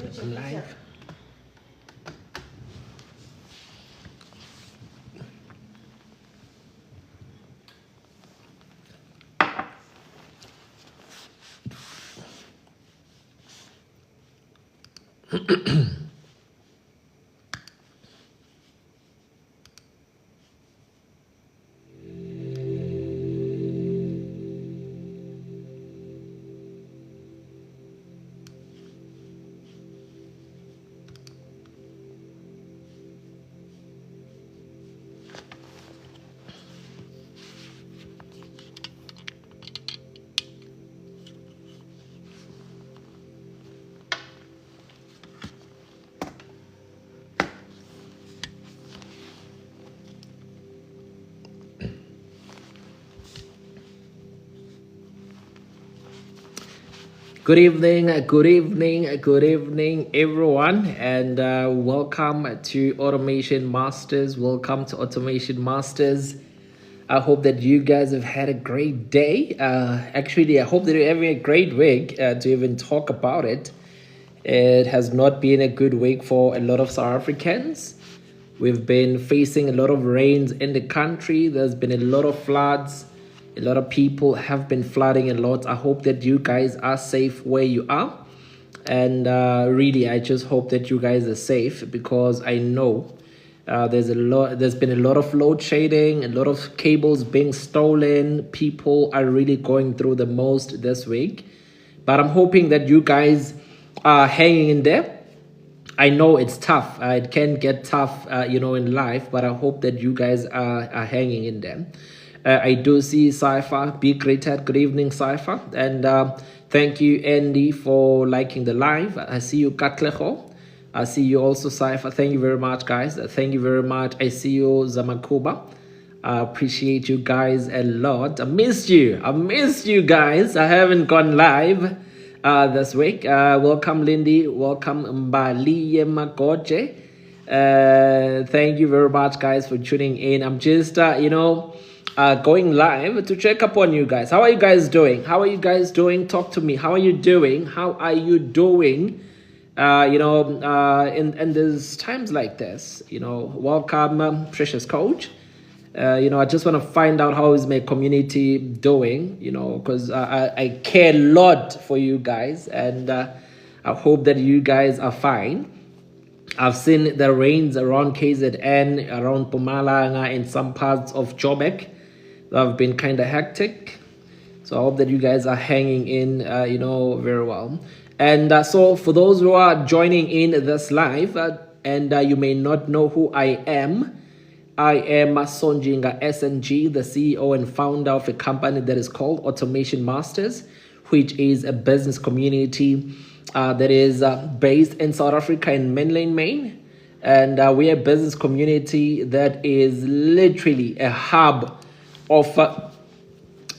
I'm live. Good evening, good evening, everyone, and welcome to Automation Masters. Welcome to Automation Masters. I hope that you guys have had a great day. Actually, I hope that you're having a great week to even talk about it. It has not been a good week for a lot of South Africans. We've been facing a lot of rains in the country. There's been a lot of floods. A lot of people have been flooding a lot. I hope that you guys are safe where you are. And really, I just hope that you guys are safe, because I know there's been a lot of load shedding, a lot of cables being stolen. People are really going through the most this week. But I'm hoping that you guys are hanging in there. I know it's tough. It can get tough, in life, but I hope that you guys are hanging in there. I do see Cypher, be greeted. Good evening, Cypher. And thank you, Andy, for liking the live. I see you, Katleho. I see you also, Cypher. Thank you very much, guys. Thank you very much. I see you, Zamakuba. I appreciate you guys a lot. I missed you. I missed you guys. I haven't gone live this week. Welcome, Lindy. Welcome, Mbali Magoje. Thank you very much, guys, for tuning in. I'm just, going live to check up on you guys. How are you guys doing? How are you guys doing? Talk to me. How are you doing? How are you doing? In these times like this, welcome, precious coach. I just want to find out how is my community doing, because I care a lot for you guys, and I hope that you guys are fine. I've seen the rains around KZN, around Mpumalanga, and some parts of Joburg that have been kind of hectic. So I hope that you guys are hanging in, very well. And so for those who are joining in this live, and you may not know who I am Sonjinga SNG, the CEO and founder of a company that is called Automation Masters, which is a business community that is based in South Africa, in mainland Maine. And we're a business community that is literally a hub of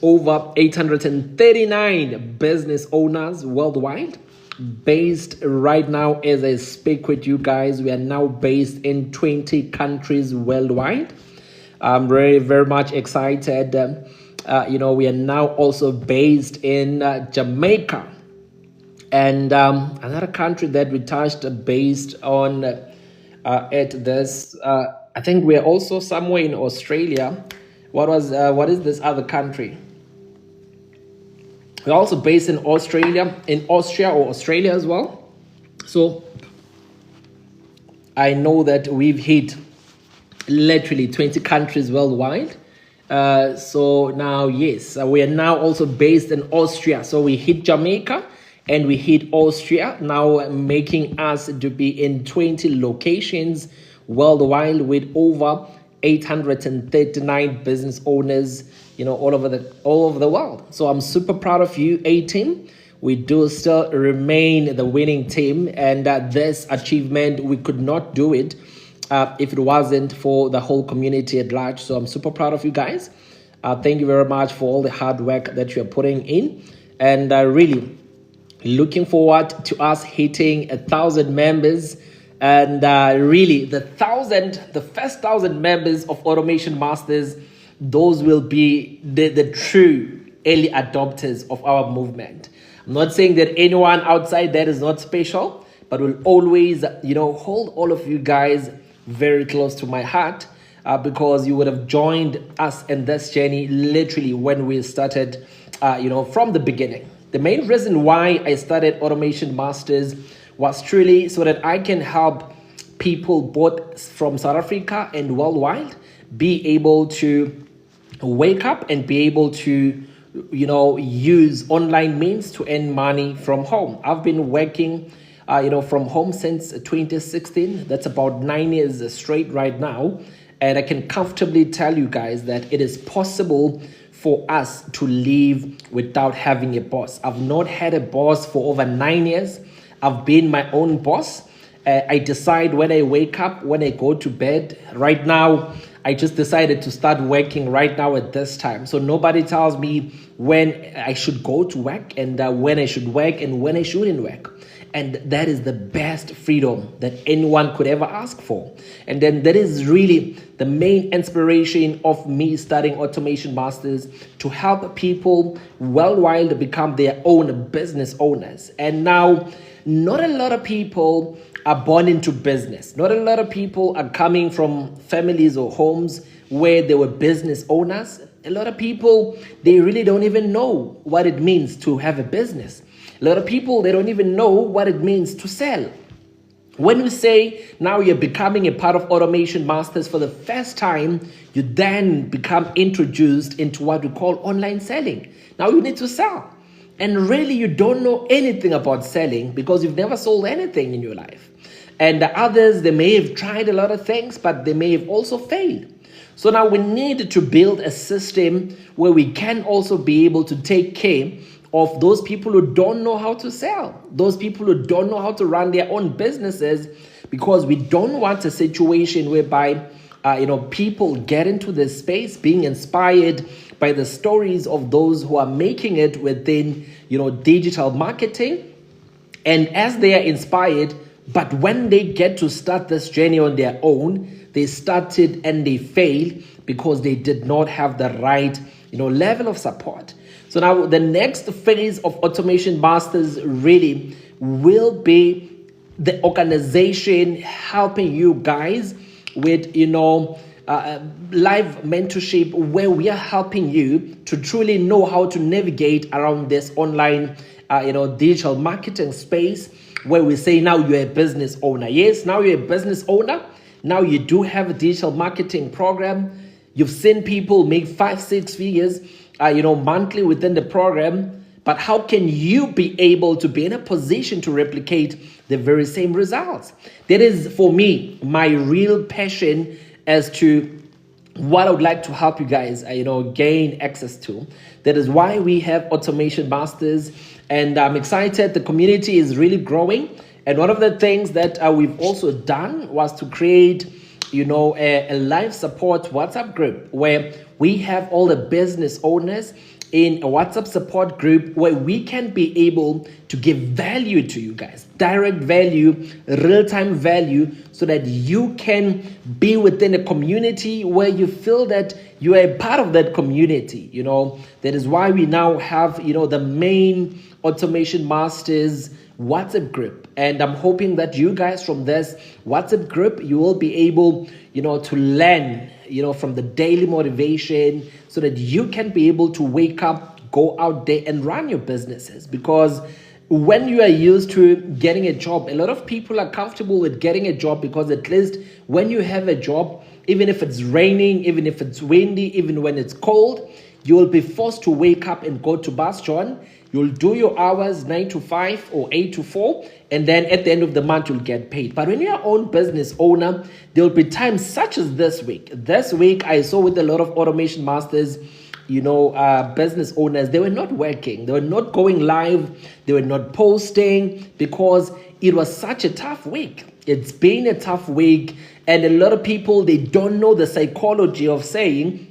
over 839 business owners worldwide. Based right now as I speak with you guys, we are now based in 20 countries worldwide. I'm very, very much excited. We are now also based in Jamaica, and another country that we touched based on at this. I think we are also somewhere in Australia. What is this other country? We're also based in Australia, in Austria or Australia as well. So I know that we've hit literally 20 countries worldwide. So now, yes, we are now also based in Austria. So we hit Jamaica and we hit Austria, now making us to be in 20 locations worldwide with over 839 business owners, all over the world. So I'm super proud of you, A-Team. We do still remain the winning team, and this achievement, we could not do it if it wasn't for the whole community at large. So I'm super proud of you guys. Thank you very much for all the hard work that you're putting in, and really looking forward to us hitting 1,000 members. And really, the first 1,000 members of Automation Masters, those will be the true early adopters of our movement. I'm not saying that anyone outside that is not special, but will always, hold all of you guys very close to my heart, because you would have joined us in this journey literally when we started, from the beginning. The main reason why I started Automation Masters was truly so that I can help people both from South Africa and worldwide be able to wake up and be able to use online means to earn money from home. I've been working from home since 2016. That's about 9 years straight right now, and I can comfortably tell you guys that it is possible for us to live without having a boss. I've not had a boss for over 9 years. I've been my own boss. I decide when I wake up, when I go to bed. Right now, I just decided to start working right now at this time. So nobody tells me when I should go to work and when I should work and when I shouldn't work. And that is the best freedom that anyone could ever ask for. And then that is really the main inspiration of me starting Automation Masters, to help people worldwide become their own business owners. And now, not a lot of people are born into business. Not a lot of people are coming from families or homes where they were business owners. A lot of people, they really don't even know what it means to have a business. A lot of people, they don't even know what it means to sell. When we say now you're becoming a part of Automation Masters for the first time, you then become introduced into what we call online selling. Now you need to sell. And really, you don't know anything about selling because you've never sold anything in your life. And the others, they may have tried a lot of things, but they may have also failed. So now we need to build a system where we can also be able to take care of those people who don't know how to sell, those people who don't know how to run their own businesses, because we don't want a situation whereby people get into this space being inspired by the stories of those who are making it within, digital marketing. And as they are inspired, but when they get to start this journey on their own, they started and they failed because they did not have the right, level of support. So now the next phase of Automation Masters really will be the organization helping you guys with, live mentorship, where we are helping you to truly know how to navigate around this online, digital marketing space, where we say now you're a business owner. Yes, now you're a business owner. Now you do have a digital marketing program. You've seen people make 5-6 figures, monthly within the program. But how can you be able to be in a position to replicate the very same results? That is, for me, my real passion as to what I would like to help you guys, gain access to. That is why we have Automation Masters, and I'm excited. The community is really growing. And one of the things that we've also done was to create, a live support WhatsApp group where we have all the business owners in a WhatsApp support group where we can be able to give value to you guys, direct value, real-time value, so that you can be within a community where you feel that you are a part of that community. That is why we now have, the main Automation Masters WhatsApp group. And I'm hoping that you guys from this WhatsApp group, you will be able, to learn, from the daily motivation, so that you can be able to wake up, go out there and run your businesses. Because when you are used to getting a job, a lot of people are comfortable with getting a job because at least when you have a job, even if it's raining, even if it's windy, even when it's cold, you will be forced to wake up and go to Bastion. You'll do your hours 9 to 5 or 8 to 4, and then at the end of the month, you'll get paid. But when you're your own business owner, there'll be times such as this week. This week, I saw with a lot of Automation Masters, business owners, they were not working. They were not going live. They were not posting because it was such a tough week. It's been a tough week. And a lot of people, they don't know the psychology of saying,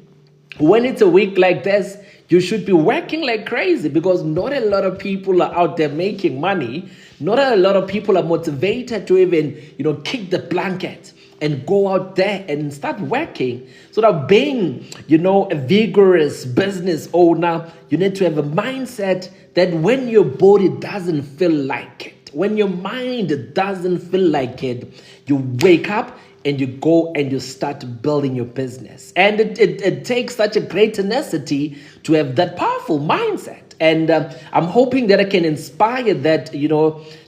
when it's a week like this, you should be working like crazy, because not a lot of people are out there making money. Not a lot of people are motivated to even, kick the blanket and go out there and start working. So now being, a vigorous business owner, you need to have a mindset that when your body doesn't feel like it, when your mind doesn't feel like it, you wake up and you go and you start building your business. And it takes such a great tenacity to have that powerful mindset. And I'm hoping that I can inspire that,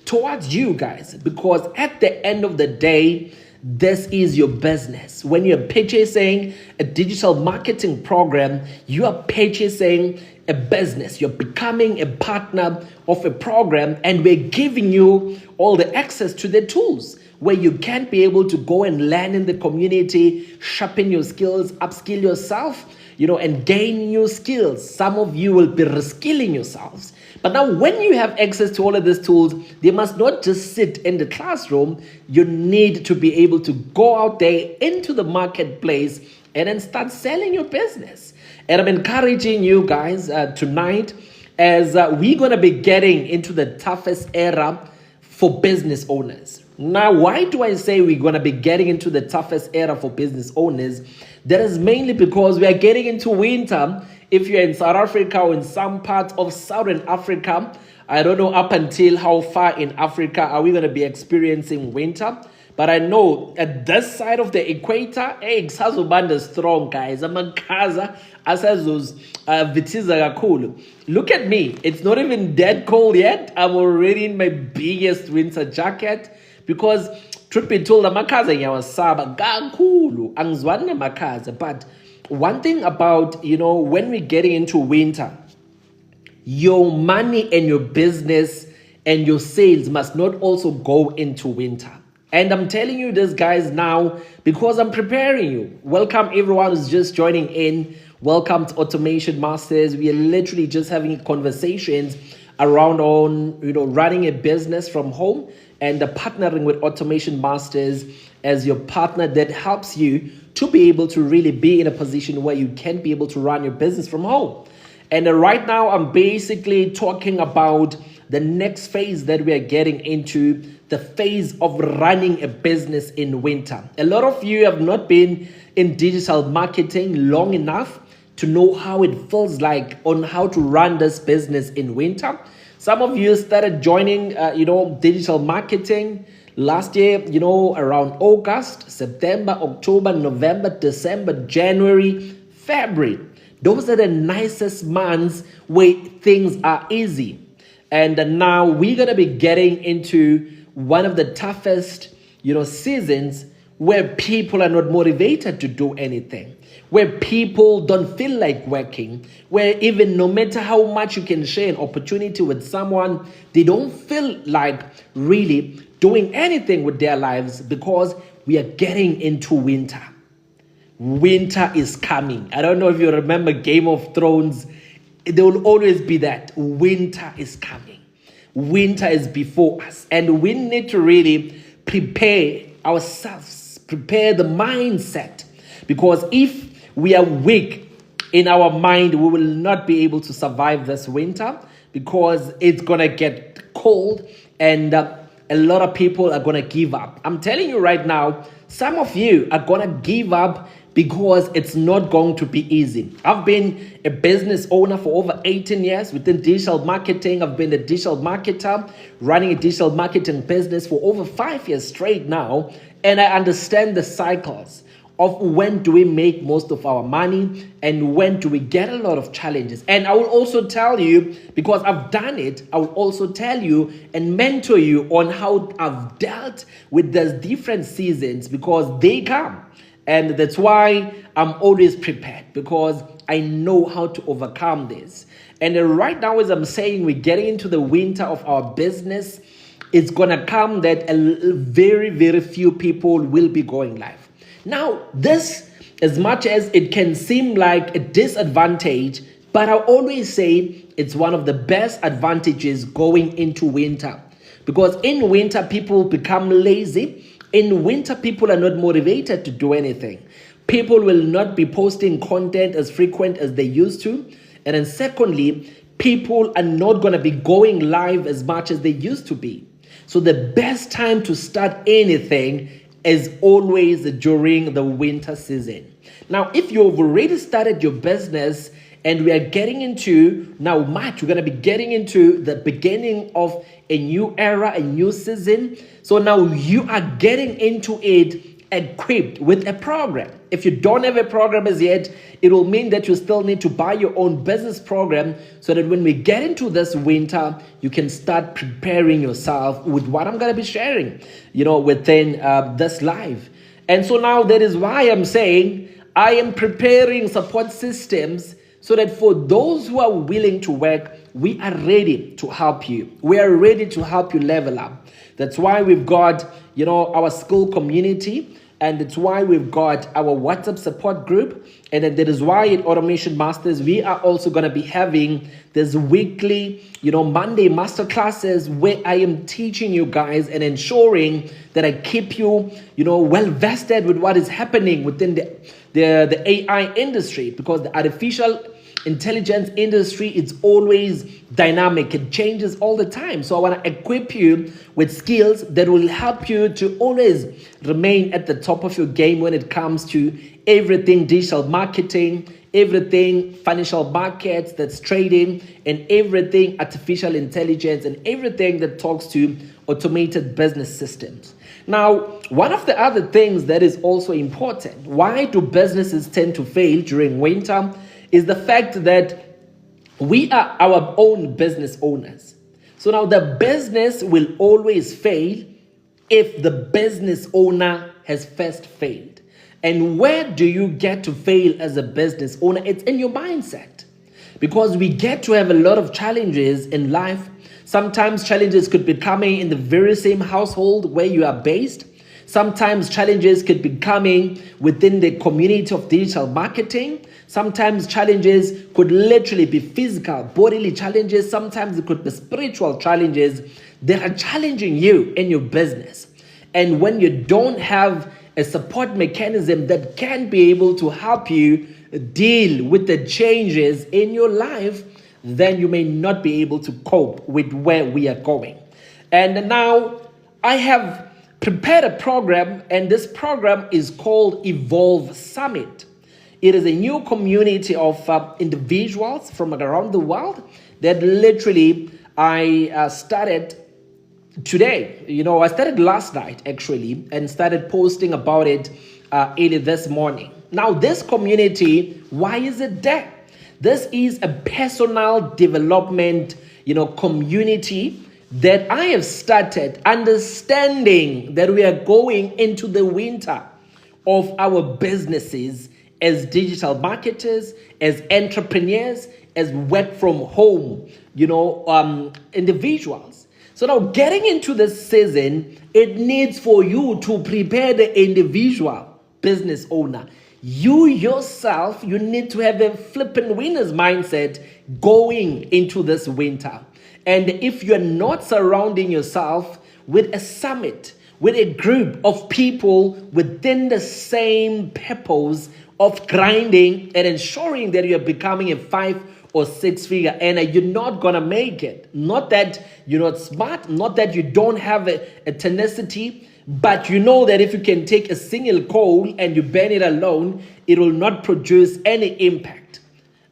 towards you guys, because at the end of the day, this is your business. When you're purchasing a digital marketing program, you are purchasing a business. You're becoming a partner of a program, and we're giving you all the access to the tools where you can be able to go and learn in the community, sharpen your skills, upskill yourself, and gain new skills. Some of you will be reskilling yourselves. But now when you have access to all of these tools, they must not just sit in the classroom. You need to be able to go out there into the marketplace and then start selling your business. And I'm encouraging you guys tonight, as we're going to be getting into the toughest era for business owners. Now, why do I say we're going to be getting into the toughest era for business owners? That is mainly because we are getting into winter. If you're in South Africa or in some parts of Southern Africa, I don't know up until how far in Africa are we going to be experiencing winter. But I know at this side of the equator, kusazobanda is strong, guys. Amakaza asazos vitiza kakhulu. Look at me. It's not even that cold yet. I'm already in my biggest winter jacket because truth be told, amakaza ngiyawasaba kakhulu. Angizwani namakaza. But one thing about, when we're getting into winter, your money and your business and your sales must not also go into winter. And I'm telling you this, guys, now because I'm preparing you. Welcome everyone who's just joining in. Welcome to Automation Masters. We are literally just having conversations around running a business from home and partnering with Automation Masters as your partner that helps you to be able to really be in a position where you can be able to run your business from home. And right now, I'm basically talking about the next phase that we are getting into, the phase of running a business in winter. A lot of you have not been in digital marketing long enough to know how it feels like on how to run this business in winter. Some of you started joining, digital marketing last year, around August, September, October, November, December, January, February. Those are the nicest months where things are easy. And now we're going to be getting into one of the toughest, seasons where people are not motivated to do anything, where people don't feel like working, where even no matter how much you can share an opportunity with someone, they don't feel like really doing anything with their lives because we are getting into winter. Winter is coming. I don't know if you remember Game of Thrones. There will always be that. Winter is coming. Winter is before us. And we need to really prepare ourselves, prepare the mindset. Because if we are weak in our mind, we will not be able to survive this winter because it's going to get cold and a lot of people are going to give up. I'm telling you right now, some of you are going to give up because it's not going to be easy. I've been a business owner for over 18 years within digital marketing. I've been a digital marketer, running a digital marketing business for over 5 years straight now. And I understand the cycles of when do we make most of our money and when do we get a lot of challenges. And I will also tell you, because I've done it, I will also tell you and mentor you on how I've dealt with those different seasons because they come. And that's why I'm always prepared because I know how to overcome this. And right now, as I'm saying, we're getting into the winter of our business. It's going to come that very, very few people will be going live. Now, this, as much as it can seem like a disadvantage, but I always say it's one of the best advantages going into winter. Because in winter, people become lazy. In winter, people are not motivated to do anything. People will not be posting content as frequent as they used to. And then secondly, people are not going to be going live as much as they used to be. So the best time to start anything is always during the winter season. Now, if you've already started your business And we are getting into, now March, we're going to be getting into the beginning of a new era, a new season. So now you are getting into it equipped with a program. If you don't have a program as yet, it will mean that you still need to buy your own business program so that when we get into this winter, you can start preparing yourself with what I'm going to be sharing, within this live. And so now that is why I'm saying I am preparing support systems so that for those who are willing to work, we are ready to help you. We are ready to help you level up. That's why we've got, our school community, and it's why we've got our WhatsApp support group. And then that is why at Automation Masters, we are also going to be having this weekly, Monday master classes where I am teaching you guys and ensuring that I keep you, well vested with what is happening within the AI industry, because the artificial intelligence industry is always dynamic. It changes all the time. So I want to equip you with skills that will help you to always remain at the top of your game when it comes to everything digital marketing, everything financial markets, that's trading, and everything artificial intelligence, and everything that talks to automated business systems. Now, one of the other things that is also important, why do businesses tend to fail during winter, is the fact that we are our own business owners. So now the business will always fail if the business owner has first failed. And where do you get to fail as a business owner? It's in your mindset. Because we get to have a lot of challenges in life. Sometimes challenges could be coming in the very same household where you are based. Sometimes challenges could be coming within the community of digital marketing. Sometimes challenges could literally be physical, bodily challenges. Sometimes it could be spiritual challenges that are challenging you in your business. And when you don't have a support mechanism that can be able to help you deal with the changes in your life, then you may not be able to cope with where we are going. And now I have prepared a program, and this program is called Evolve Summit. It is a new community of individuals from around the world that literally I started today. I started last night actually, and started posting about it early this morning. Now this community, why is it there? This is a personal development, community that I have started, understanding that we are going into the winter of our businesses as digital marketers, as entrepreneurs, as work from home, individuals. So now getting into this season, it needs for you to prepare the individual business owner. You yourself, you need to have a flipping winner's mindset going into this winter. And if you're not surrounding yourself with a summit, with a group of people within the same purpose of grinding and ensuring that you're becoming a 5 or 6 figure earner, you're not gonna make it. Not that you're not smart, not that you don't have a tenacity, but you know that if you can take a single coal and you burn it alone, it will not produce any impact.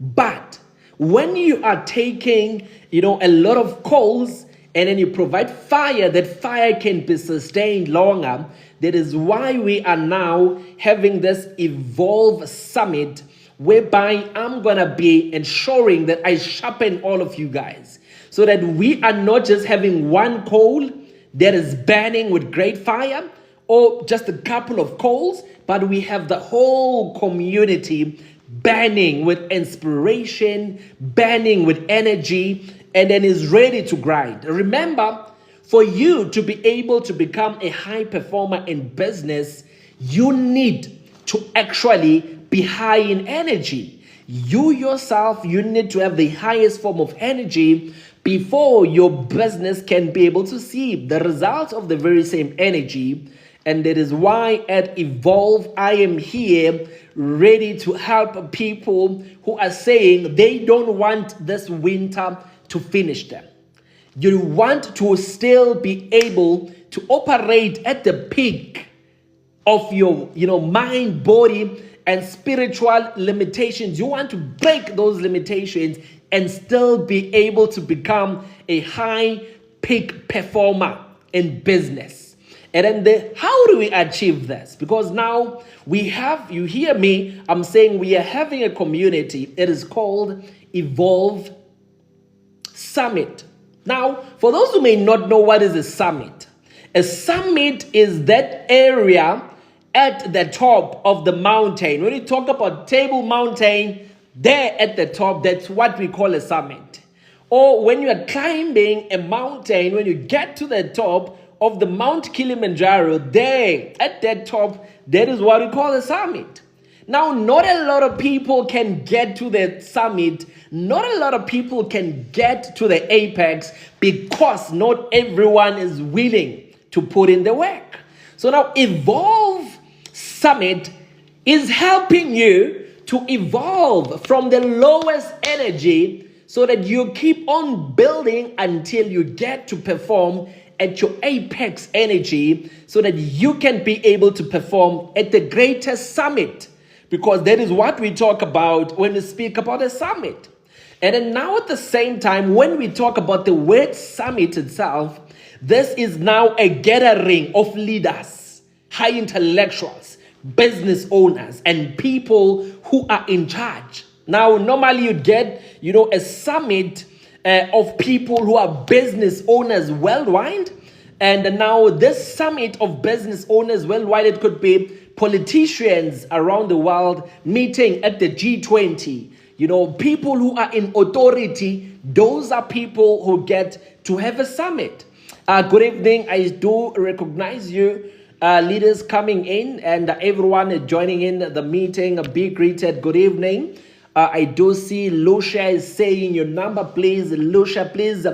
But when you are taking, a lot of coals and then you provide fire, that fire can be sustained longer. That is why we are now having this Evolve Summit, whereby I'm going to be ensuring that I sharpen all of you guys so that we are not just having one coal that is burning with great fire or just a couple of coals, but we have the whole community burning with inspiration, burning with energy, and then is ready to grind. Remember, for you to be able to become a high performer in business, you need to actually be high in energy. You yourself, you need to have the highest form of energy before your business can be able to see the results of the very same energy. And that is why at Evolve, I am here ready to help people who are saying they don't want this winter to finish them. You want to still be able to operate at the peak of your mind, body, and spiritual limitations. You want to break those limitations and still be able to become a high peak performer in business. And then how do we achieve this? Because now we have, you hear me, I'm saying we are having a community. It is called Evolve Summit. Now, for those who may not know what is a summit is that area at the top of the mountain. When you talk about Table Mountain, there at the top, that's what we call a summit. Or when you are climbing a mountain, when you get to the top of the Mount Kilimanjaro, there at that top, that is what we call a summit. Now, not a lot of people can get to the summit. Not a lot of people can get to the apex because not everyone is willing to put in the work. So now Evolve Summit is helping you to evolve from the lowest energy so that you keep on building until you get to perform at your apex energy so that you can be able to perform at the greatest summit, because that is what we talk about when we speak about a summit. And then now at the same time, when we talk about the word summit itself, this is now a gathering of leaders, high intellectuals, business owners, and people who are in charge. Now, normally you'd get, a summit of people who are business owners worldwide. And now this summit of business owners worldwide, it could be politicians around the world meeting at the G20. People who are in authority, those are people who get to have a summit. Good evening. I do recognize you, leaders coming in, and everyone joining in the meeting. Be greeted. Good evening. I do see Lucia is saying your number, please. Lucia, please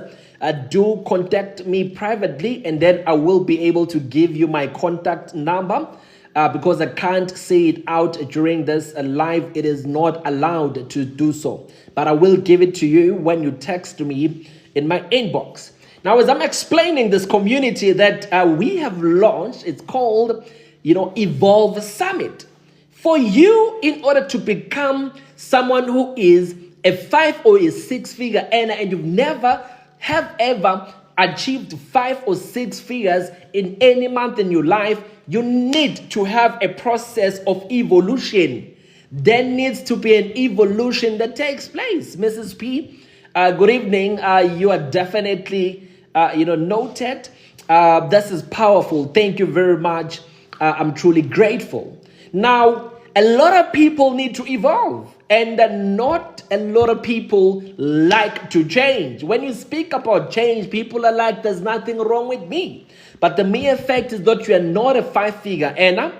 do contact me privately, and then I will be able to give you my contact number. Because I can't say it out during this live, it is not allowed to do so. But I will give it to you when you text me in my inbox. Now, as I'm explaining this community that we have launched, it's called, Evolve Summit. For you, in order to become someone who is a 5 or a 6 figure earner, and you've never have ever achieved 5 or 6 figures in any month in your life, you need to have a process of evolution. There needs to be an evolution that takes place. Mrs. P, good evening. You are definitely, noted. This is powerful. Thank you very much. I'm truly grateful. Now, a lot of people need to evolve, and not a lot of people like to change. When you speak about change, people are like, there's nothing wrong with me. But the mere fact is that you are not a 5-figure earner.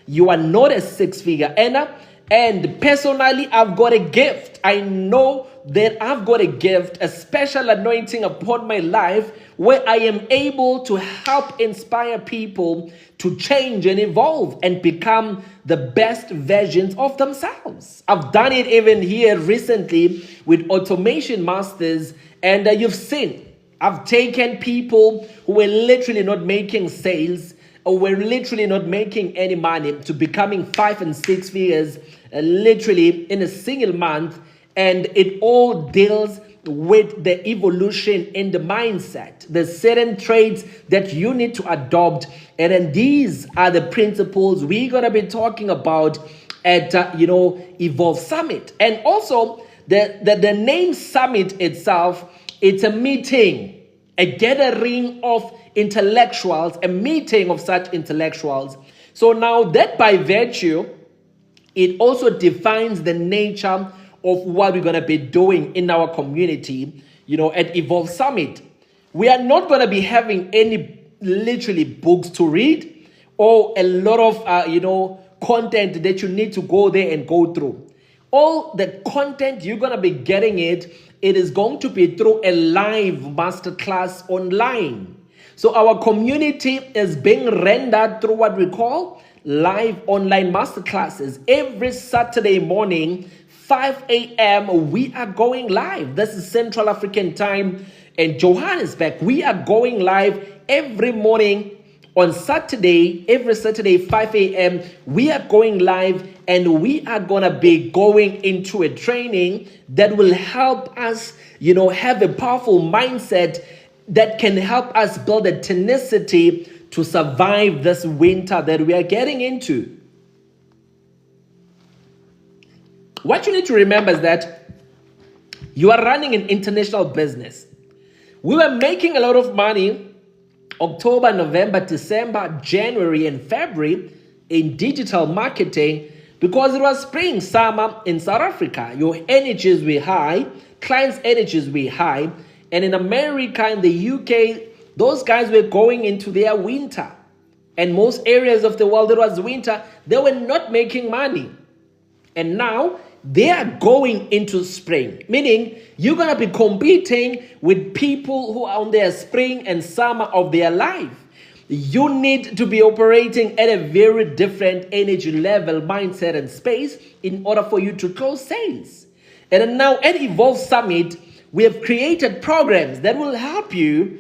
You are not a 6-figure earner. And personally, I've got a gift. I know that I've got a gift, a special anointing upon my life, where I am able to help inspire people to change and evolve and become the best versions of themselves. I've done it even here recently with Automation Masters, and you've seen I've taken people who were literally not making sales or were literally not making any money to becoming 5 and 6 figures literally in a single month. And it all deals with the evolution in the mindset, the certain traits that you need to adopt. And then these are the principles we're going to be talking about at, Evolve Summit. And also the name Summit itself, it's a meeting, a gathering of intellectuals, a meeting of such intellectuals. So now that by virtue, it also defines the nature of what we're going to be doing in our community, at Evolve Summit. We are not going to be having any literally books to read or a lot of, content that you need to go there and go through. All the content you're going to be getting it is going to be through a live masterclass online. So our community is being rendered through what we call live online masterclasses. Every Saturday morning, 5 a.m., we are going live. This is Central African time in Johannesburg. We are going live every morning On Saturday, every Saturday, 5 a.m., we are going live and we are going to be going into a training that will help us, have a powerful mindset that can help us build a tenacity to survive this winter that we are getting into. What you need to remember is that you are running an international business. We were making a lot of money October, November, December, January, and February in digital marketing because it was spring, summer in South Africa. Your energies were high, clients' energies were high, and in America, in the UK, those guys were going into their winter. And most areas of the world, it was winter, they were not making money. And now they are going into spring, meaning you're going to be competing with people who are on their spring and summer of their life. You need to be operating at a very different energy level, mindset, and space in order for you to close sales. And now at Evolve Summit, we have created programs that will help you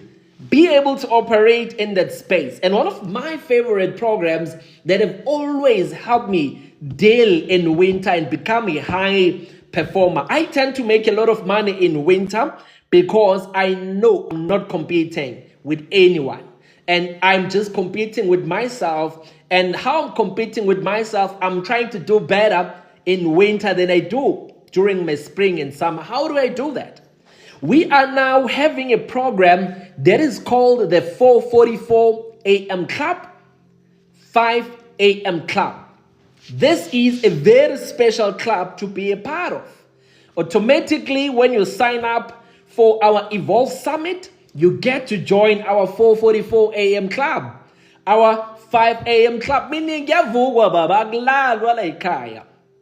be able to operate in that space. And one of my favorite programs that have always helped me deal in winter and become a high performer. I tend to make a lot of money in winter because I know I'm not competing with anyone. And I'm just competing with myself. And how I'm competing with myself, I'm trying to do better in winter than I do during my spring and summer. How do I do that? We are now having a program that is called the 4:44 a.m. Club, 5 a.m. Club. This is a very special club to be a part of. Automatically, when you sign up for our Evolve Summit, you get to join our 4:44 a.m. club, our 5 a.m. club, meaning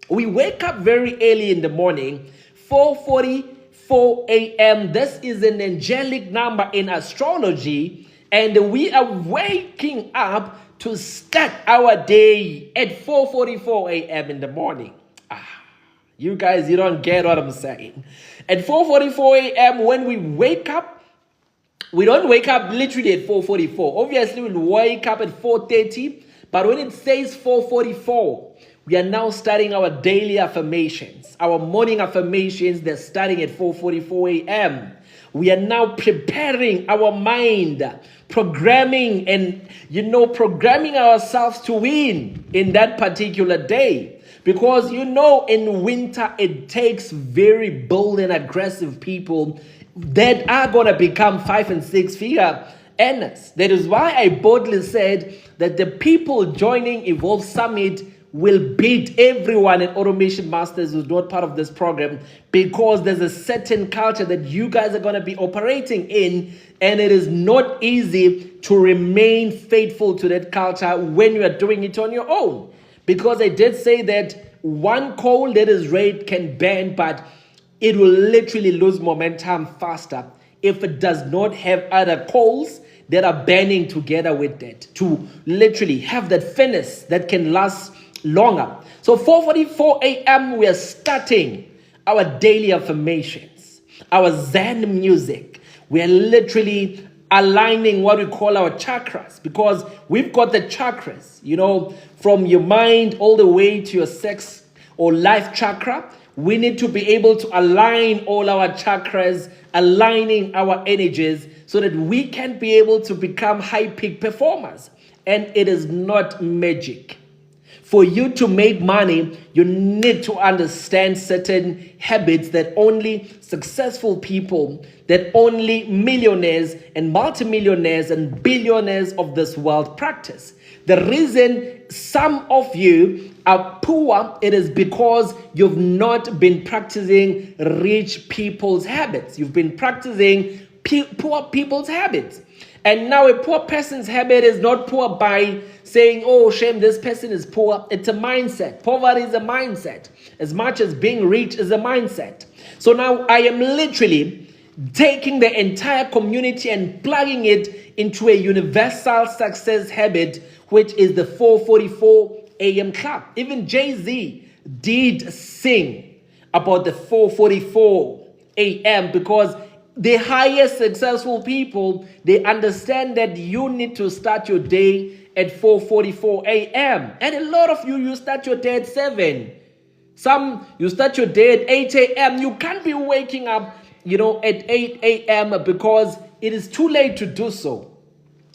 we wake up very early in the morning, 4:44 a.m. This is an angelic number in astrology, and we are waking up to start our day at 4:44 a.m. in the morning. You guys, you don't get what I'm saying. At 4:44 a.m. when we wake up, we don't wake up literally at 4:44. Obviously, we'll wake up at 4:30. But when it says 4:44, we are now starting our daily affirmations. Our morning affirmations, they're starting at 4:44 a.m. We are now preparing our mind, programming programming ourselves to win in that particular day. Because in winter, it takes very bold and aggressive people that are going to become 5 and 6 figure earners. That is why I boldly said that the people joining Evolve Summit will beat everyone at Automation Masters who's not part of this program, because there's a certain culture that you guys are going to be operating in, and it is not easy to remain faithful to that culture when you are doing it on your own. Because I did say that one coal that is red can burn, but it will literally lose momentum faster if it does not have other coals that are burning together with it to literally have that furnace that can last longer. So 4:44 a.m. we are starting our daily affirmations, our Zen music. We are literally aligning what we call our chakras, because we've got the chakras, from your mind all the way to your sex or life chakra. We need to be able to align all our chakras, aligning our energies so that we can be able to become high peak performers. And it is not magic. For you to make money, you need to understand certain habits that only successful people, that only millionaires and multimillionaires and billionaires of this world practice. The reason some of you are poor, it is because you've not been practicing rich people's habits. You've been practicing poor people's habits. And now a poor person's habit is not poor by saying, oh, shame, this person is poor. It's a mindset. Poverty is a mindset, as much as being rich is a mindset. So now I am literally taking the entire community and plugging it into a universal success habit, which is the 4:44 a.m. club. Even Jay-Z did sing about the 4:44 a.m. because the highest successful people, they understand that you need to start your day at 4:44 a.m. And a lot of you start your day at 7. Some, you start your day at 8 a.m. You can't be waking up, at 8 a.m. because it is too late to do so.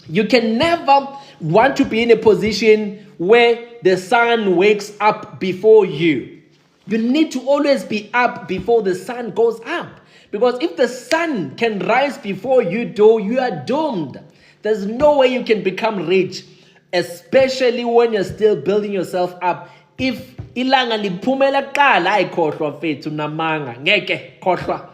You can never want to be in a position where the sun wakes up before you. You need to always be up before the sun goes up. Because if the sun can rise before you do, you are doomed. There's no way you can become rich, especially when you're still building yourself up. If ilanga liphumela kuqala ayikhohlwa mfethu namanga ngeke khohlwa,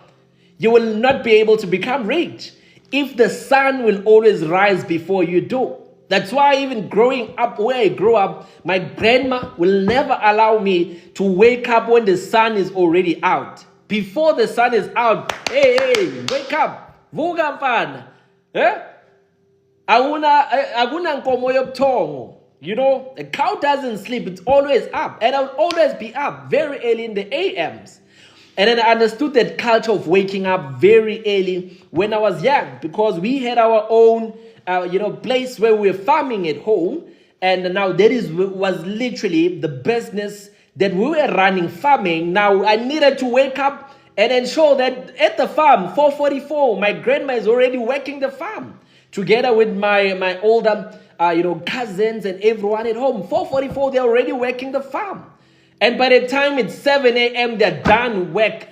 you will not be able to become rich if the sun will always rise before you do. That's why even growing up where I grew up, my grandma will never allow me to wake up when the sun is already out. Before the sun is out, hey, wake up, vuka mfana, akuna nkomo yobuthongo. A cow doesn't sleep, it's always up. And I will always be up very early in the AMs. And then I understood that culture of waking up very early when I was young, because we had our own, place where we were farming at home. And now that was literally the business that we were running, farming. Now I needed to wake up and ensure that at the farm, 4:44, my grandma is already working the farm together with my older cousins and everyone at home. 4:44, they're already working the farm. And by the time it's 7 a.m., they're done work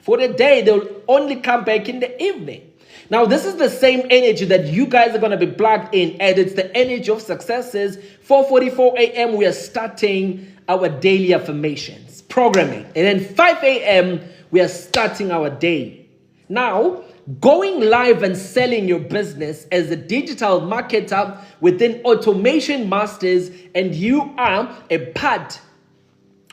for the day. They'll only come back in the evening. Now, this is the same energy that you guys are going to be plugged in, and it's the energy of successes. 4:44 a.m., we are starting our daily affirmations, programming. And then 5 a.m., we are starting our day. Now, going live and selling your business as a digital marketer within Automation Masters, and you are a part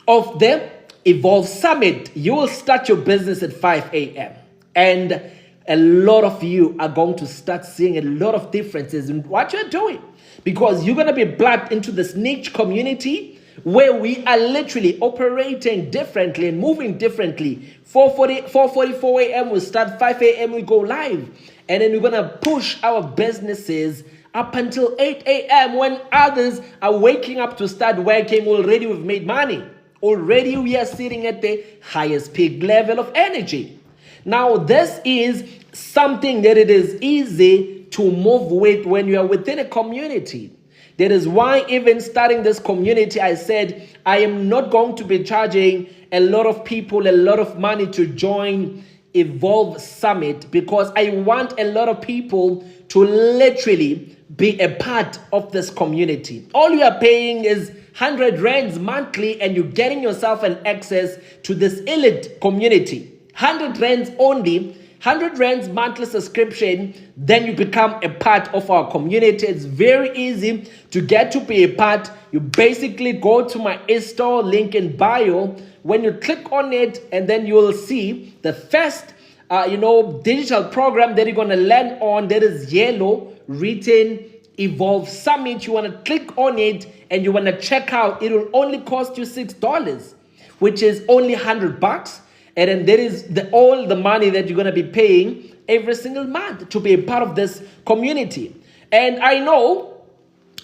of the Evolve Summit. You will start your business at 5 a.m. And a lot of you are going to start seeing a lot of differences in what you're doing, because you're going to be plugged into this niche community where we are literally operating differently and moving differently. 4:44 a.m. we start, 5 a.m. we go live. And then we're going to push our businesses up until 8 a.m. when others are waking up to start working. Already we've made money. Already we are sitting at the highest peak level of energy. Now, this is something that it is easy to move with when you are within a community. That is why even starting this community, I said, I am not going to be charging a lot of people a lot of money to join Evolve Summit, because I want a lot of people to literally be a part of this community. All you are paying is 100 rands monthly, and you're getting yourself an access to this elite community. 100 rands only, 100 rands monthly subscription, then you become a part of our community. It's very easy to get to be a part. You basically go to my e-store link in bio. When you click on it, and then you will see the first digital program that you're going to land on, that is yellow written Evolve Summit. You want to click on it and you want to check out. It will only cost you $6, which is only $100. And then there is all the money that you're going to be paying every single month to be a part of this community. And I know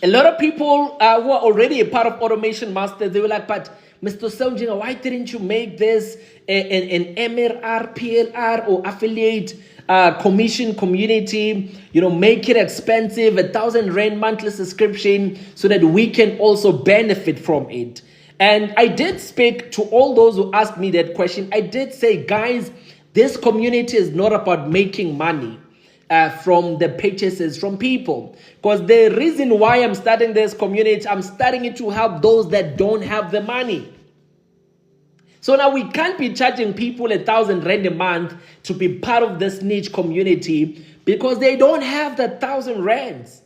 a lot of people who are already a part of Automation Masters, they were like, but Mr. Sonjinga, why didn't you make this an MRR, PLR, or affiliate commission community? Make it expensive, 1,000 Rand monthly subscription, so that we can also benefit from it. And I did speak to all those who asked me that question. I did say, guys, this community is not about making money from the purchases from people. Because the reason why I'm starting this community, I'm starting it to help those that don't have the money. So now we can't be charging people 1,000 Rand a month to be part of this niche community, because they don't have the 1,000 Rands.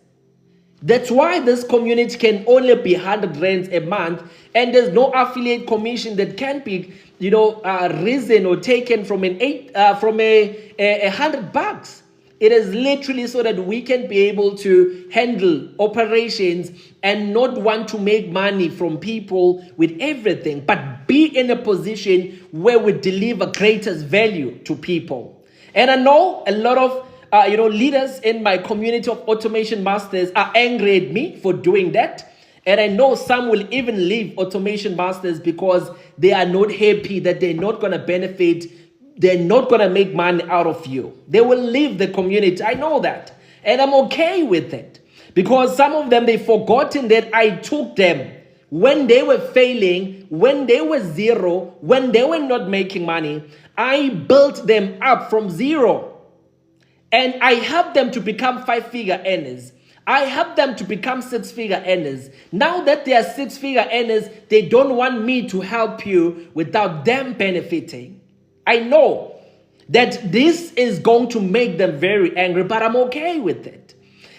That's why this community can only be 100 Rands a month, and there's no affiliate commission that can be, risen or taken from $100. It is literally so that we can be able to handle operations and not want to make money from people with everything, but be in a position where we deliver greatest value to people. And I know a lot of leaders in my community of automation masters are angry at me for doing that. And I know some will even leave automation masters because they are not happy that they're not going to benefit. They're not going to make money out of you. They will leave the community. I know that. And I'm okay with it. Because some of them, they've forgotten that I took them when they were failing, when they were zero, when they were not making money. I built them up from zero. And I helped them to become 5-figure earners. I helped them to become 6-figure earners. Now that they are 6-figure earners, they don't want me to help you without them benefiting. I know that this is going to make them very angry, but I'm okay with it.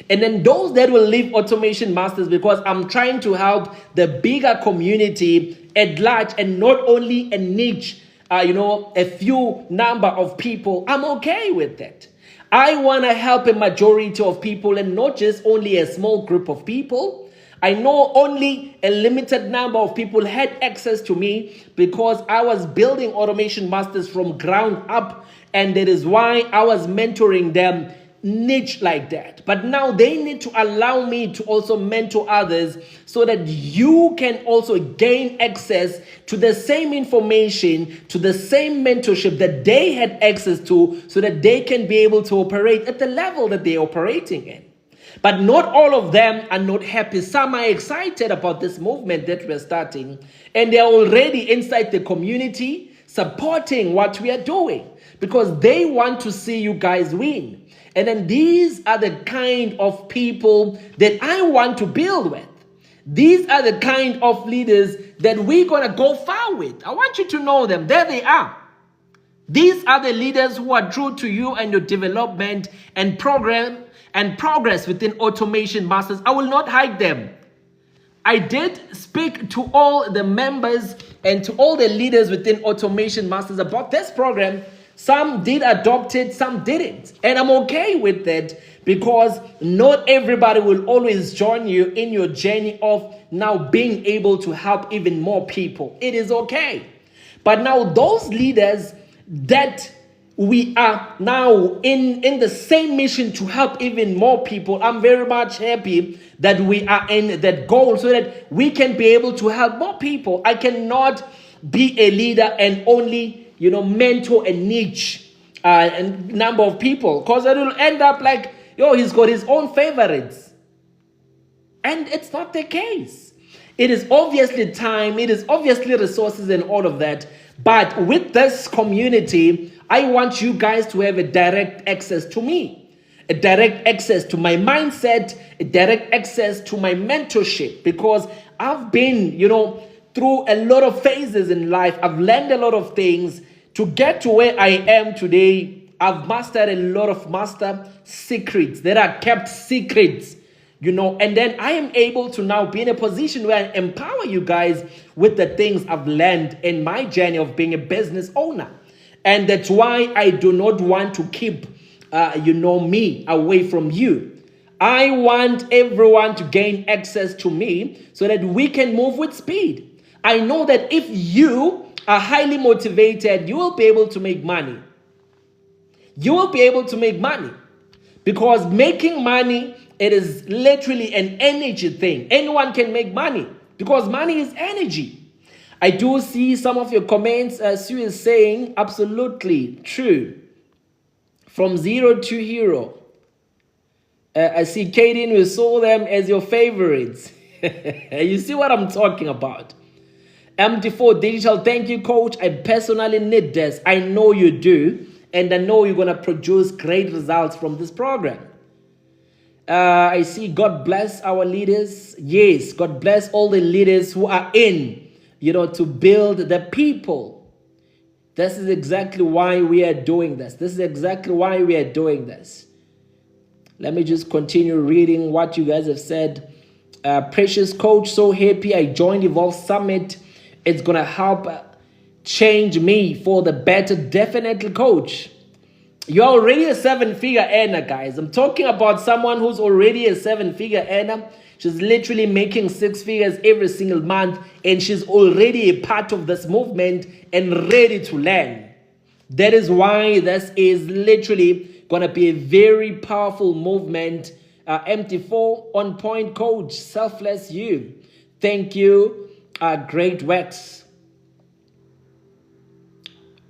And then those that will leave automation masters, because I'm trying to help the bigger community at large and not only a niche, a few number of people, I'm okay with it. I want to help a majority of people and not just only a small group of people. I know only a limited number of people had access to me because I was building automation masters from ground up, and that is why I was mentoring them niche like that. But now they need to allow me to also mentor others so that you can also gain access to the same information, to the same mentorship that they had access to, so that they can be able to operate at the level that they're operating in. But not all of them are not happy. Some are excited about this movement that we're starting, and they're already inside the community supporting what we are doing because they want to see you guys win. And then these are the kind of people that I want to build with. These are the kind of leaders that we're going to go far with. I want you to know them. There they are. These are the leaders who are true to you and your development and program and progress within Automation Masters. I will not hide them. I did speak to all the members and to all the leaders within Automation Masters about this program. Some did adopt it, some didn't. And I'm okay with that because not everybody will always join you in your journey of now being able to help even more people. It is okay. But now those leaders that we are now in the same mission to help even more people, I'm very much happy that we are in that goal so that we can be able to help more people. I cannot be a leader and only mentor a niche and number of people, because it will end up like, he's got his own favorites. And it's not the case. It is obviously time, it is obviously resources and all of that. But with this community, I want you guys to have a direct access to me, a direct access to my mindset, a direct access to my mentorship, because I've been, through a lot of phases in life. I've learned a lot of things to get to where I am today. I've mastered a lot of master secrets that are kept secrets, and then I am able to now be in a position where I empower you guys with the things I've learned in my journey of being a business owner. And that's why I do not want to keep, me away from you. I want everyone to gain access to me so that we can move with speed. I know that if you are highly motivated, you will be able to make money. You will be able to make money because making money, it is literally an energy thing. Anyone can make money because money is energy. I do see some of your comments, Sue is saying, absolutely true. From zero to hero. I see Kaden, we saw them as your favorites. You see what I'm talking about. MT4 Digital, thank you, coach. I personally need this. I know you do. And I know you're going to produce great results from this program. I see God bless our leaders. Yes, God bless all the leaders who are in, to build the people. This is exactly why we are doing this. This is exactly why we are doing this. Let me just continue reading what you guys have said. Precious coach, so happy I joined Evolve Summit. It's going to help change me for the better. Definitely, coach. You're already a 7-figure earner, guys. I'm talking about someone who's already a 7-figure earner. She's literally making 6 figures every single month. And she's already a part of this movement and ready to learn. That is why this is literally going to be a very powerful movement. MT4 on point coach, selfless you. Thank you. Great works.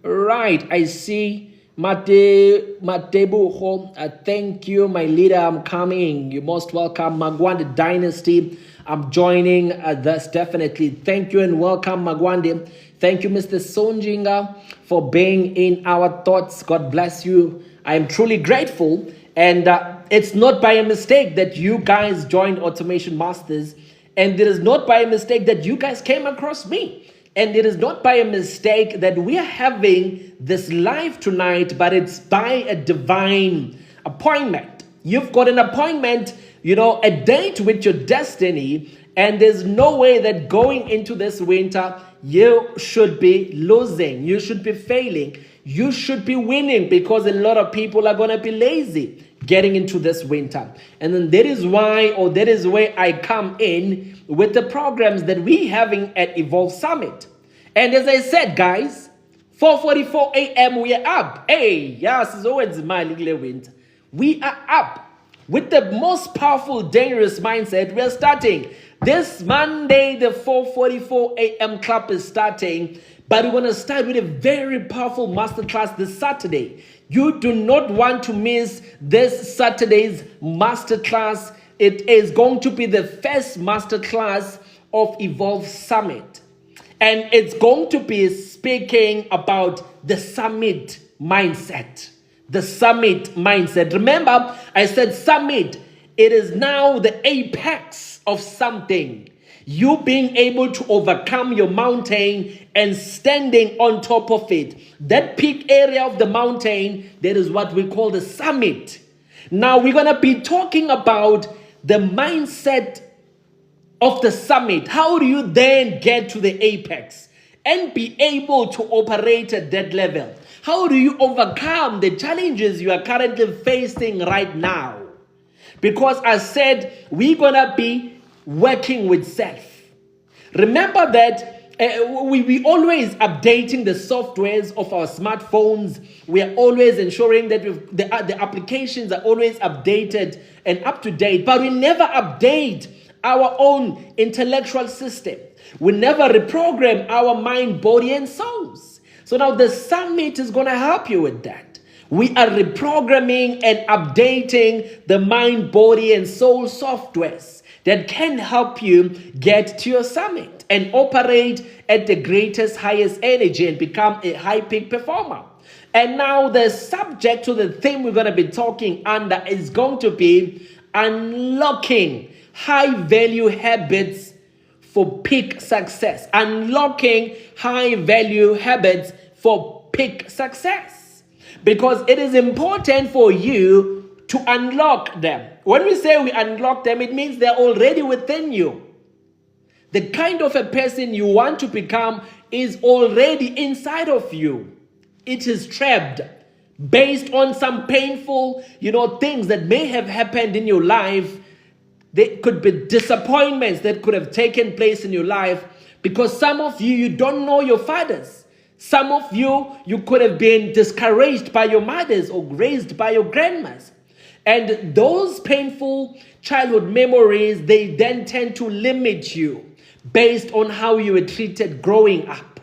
Right, I see Matebuho. Thank you, my leader. I'm coming. You're most welcome. Magwande Dynasty. I'm joining this definitely. Thank you and welcome, Magwande. Thank you, Mr. Sonjinga, for being in our thoughts. God bless you. I am truly grateful. And it's not by a mistake that you guys joined Automation Masters. And it is not by a mistake that you guys came across me. And it is not by a mistake that we are having this live tonight, but it's by a divine appointment. You've got an appointment, a date with your destiny, and there's no way that going into this winter, you should be losing, you should be failing, you should be winning, because a lot of people are going to be lazy getting into this winter. And then that is where I come in with the programs that we're having at Evolve Summit. And as I said, guys, 4:44 a.m. we are up. Hey, yes, it's always my little winter. We are up with the most powerful, dangerous mindset. We are starting this Monday. The 4:44 a.m. club is starting, but we want to start with a very powerful masterclass this Saturday. You do not want to miss this Saturday's masterclass. It is going to be the first masterclass of Evolve Summit. And it's going to be speaking about the summit mindset. The summit mindset. Remember, I said summit. It is now the apex of something. You being able to overcome your mountain and standing on top of it. That peak area of the mountain, that is what we call the summit. Now we're going to be talking about the mindset of the summit. How do you then get to the apex and be able to operate at that level? How do you overcome the challenges you are currently facing right now? Because I said we're going to be working with self. Remember that we always updating the softwares of our smartphones. We are always ensuring that the applications are always updated and up to date. But we never update our own intellectual system. We never reprogram our mind, body, and souls. So now the summit is going to help you with that. We are reprogramming and updating the mind, body, and soul softwares that can help you get to your summit and operate at the greatest, highest energy and become a high peak performer. And now the subject to the theme we're going to be talking under is going to be unlocking high value habits for peak success. Unlocking high value habits for peak success. Because it is important for you to unlock them. When we say we unlock them, it means they're already within you. The kind of a person you want to become is already inside of you. It is trapped based on some painful, things that may have happened in your life. There could be disappointments that could have taken place in your life, because some of you don't know your fathers. Some of you could have been discouraged by your mothers or raised by your grandmas. And those painful childhood memories, they then tend to limit you based on how you were treated growing up.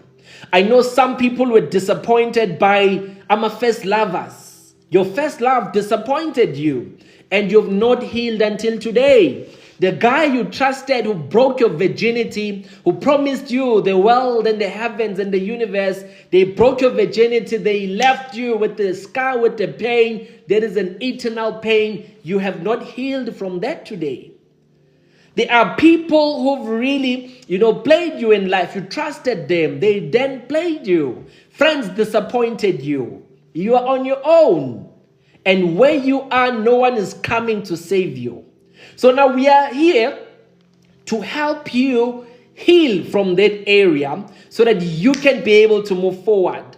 I know some people were disappointed by first lovers. Your first love disappointed you, and you've not healed until today. The guy you trusted, who broke your virginity, who promised you the world and the heavens and the universe, they broke your virginity, they left you with the scar, with the pain. There is an eternal pain. You have not healed from that today. There are people who've really, played you in life. You trusted them. They then played you. Friends disappointed you. You are on your own. And where you are, no one is coming to save you. So now we are here to help you heal from that area so that you can be able to move forward.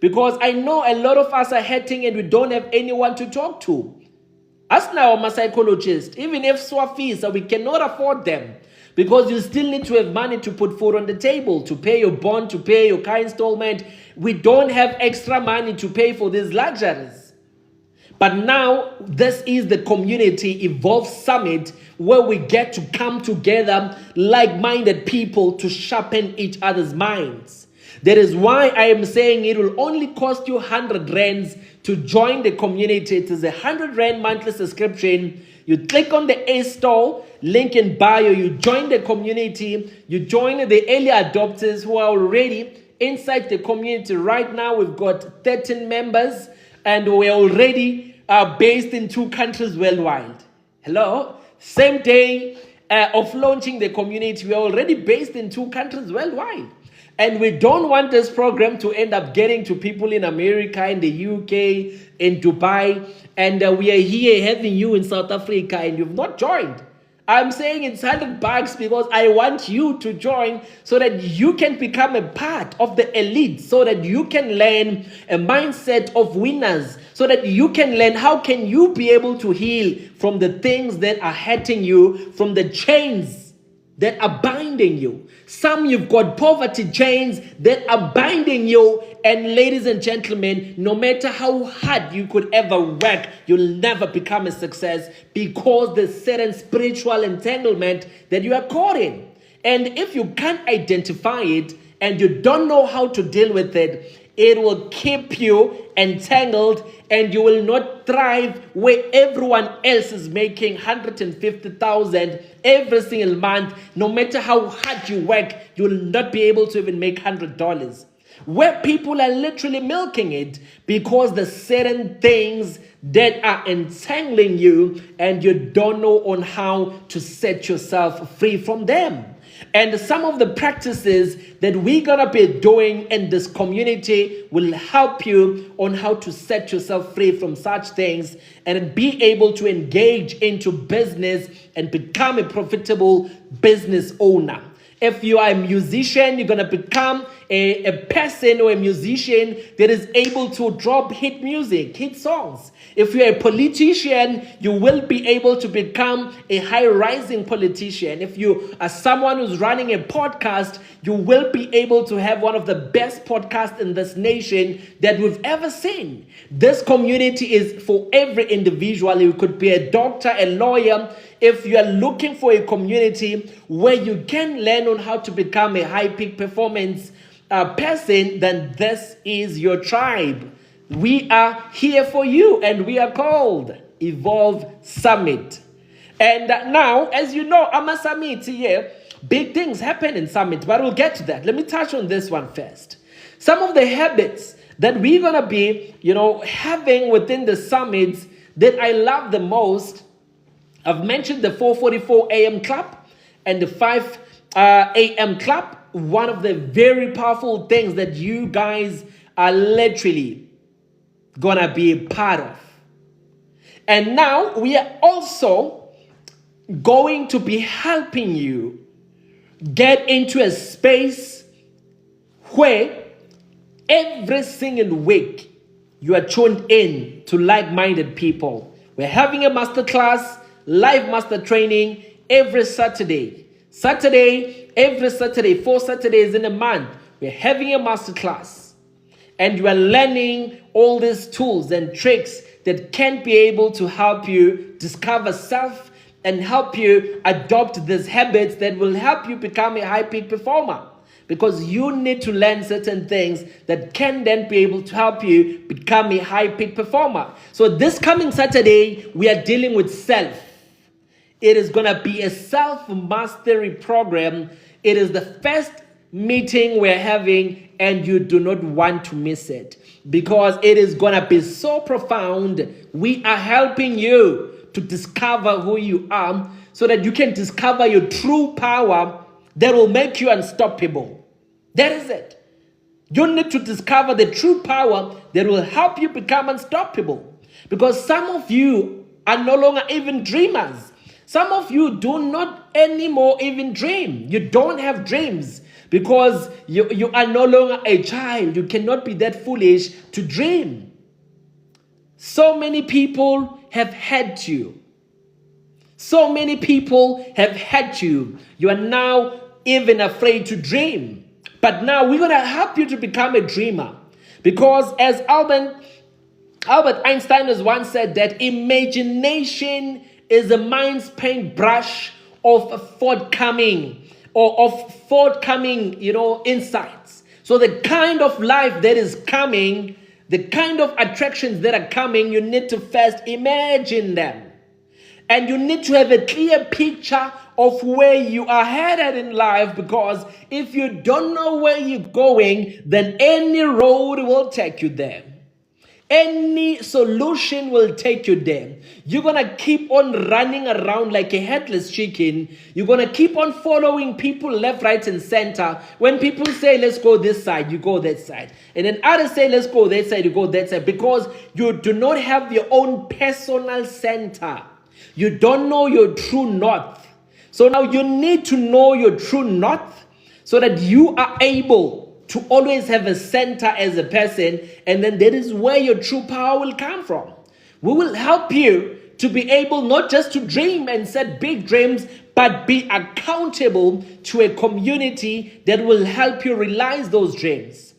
Because I know a lot of us are hurting and we don't have anyone to talk to. Us now, I'm a psychologist. Even if Swafis, we cannot afford them. because you still need to have money to put food on the table, to pay your bond, to pay your car installment. We don't have extra money to pay for these luxuries. But now, this is the Community Evolve Summit, where we get to come together, like-minded people, to sharpen each other's minds. That is why I am saying it will only cost you 100 rands to join the community. It is a 100 rand monthly subscription. You click on the A-Store, link in bio, you join the community, you join the early adopters who are already inside the community. Right now, we've got 13 members, and we're already based in 2 countries worldwide. Hello? Same day of launching the community, we're already based in 2 countries worldwide. And we don't want this program to end up getting to people in America, in the UK, in Dubai. And we are here having you in South Africa and you've not joined. I'm saying it's $100 because I want you to join so that you can become a part of the elite, so that you can learn a mindset of winners, so that you can learn how can you be able to heal from the things that are hurting you, from the chains that are binding you. Some, you've got poverty chains that are binding you. And ladies and gentlemen, no matter how hard you could ever work, you'll never become a success because there's certain spiritual entanglement that you are caught in. And if you can't identify it and you don't know how to deal with it, it will keep you entangled and you will not thrive where everyone else is making 150,000 every single month. No matter how hard you work, you will not be able to even make $100. Where people are literally milking it because there's certain things that are entangling you and you don't know on how to set yourself free from them. And some of the practices that we're going to be doing in this community will help you on how to set yourself free from such things and be able to engage into business and become a profitable business owner. If you are a musician, you're going to become a person or a musician that is able to drop hit music, hit songs. If you're a politician, you will be able to become a high-rising politician. If you are someone who's running a podcast, you will be able to have one of the best podcasts in this nation that we've ever seen. This community is for every individual. You could be a doctor, a lawyer. If you are looking for a community where you can learn on how to become a high peak performance person, then this is your tribe. We are here for you and we are called Evolve Summit. And now, as you know, I'm a summit here. Big things happen in summit, but we'll get to that. Let me touch on this one first. Some of the habits that we're going to be, having within the summits that I love the most. I've mentioned the 4:44 a.m. club and the 5 a.m. club. One of the very powerful things that you guys are literally gonna be a part of. And now we are also going to be helping you get into a space where every single week you are tuned in to like-minded people. We're having a masterclass, live master training every Saturday. Every Saturday, 4 Saturdays in a month, we're having a masterclass. And you are learning all these tools and tricks that can be able to help you discover self and help you adopt these habits that will help you become a high peak performer. Because you need to learn certain things that can then be able to help you become a high peak performer. So this coming Saturday, we are dealing with self. It is going to be a self-mastery program. It is the first meeting we're having and you do not want to miss it because it is going to be so profound. We are helping you to discover who you are so that you can discover your true power that will make you unstoppable. That is it. You need to discover the true power that will help you become unstoppable because some of you are no longer even dreamers. Some of you do not anymore even dream. You don't have dreams because you are no longer a child. You cannot be that foolish to dream. So many people have had you. So many people have had you. You are now even afraid to dream. But now we're going to help you to become a dreamer. Because as Albert Einstein has once said that imagination is a mind's paintbrush of forthcoming insights. So the kind of life that is coming, the kind of attractions that are coming, you need to first imagine them. And you need to have a clear picture of where you are headed in life, because if you don't know where you're going, then any road will take you there. Any solution will take you there. You're going to keep on running around like a headless chicken. You're going to keep on following people left, right, and center. When people say, let's go this side, you go that side. And then others say, let's go that side, you go that side. Because you do not have your own personal center. You don't know your true north. So now you need to know your true north so that you are able to always have a center as a person, and then that is where your true power will come from. We will help you to be able not just to dream and set big dreams, but be accountable to a community that will help you realize those dreams.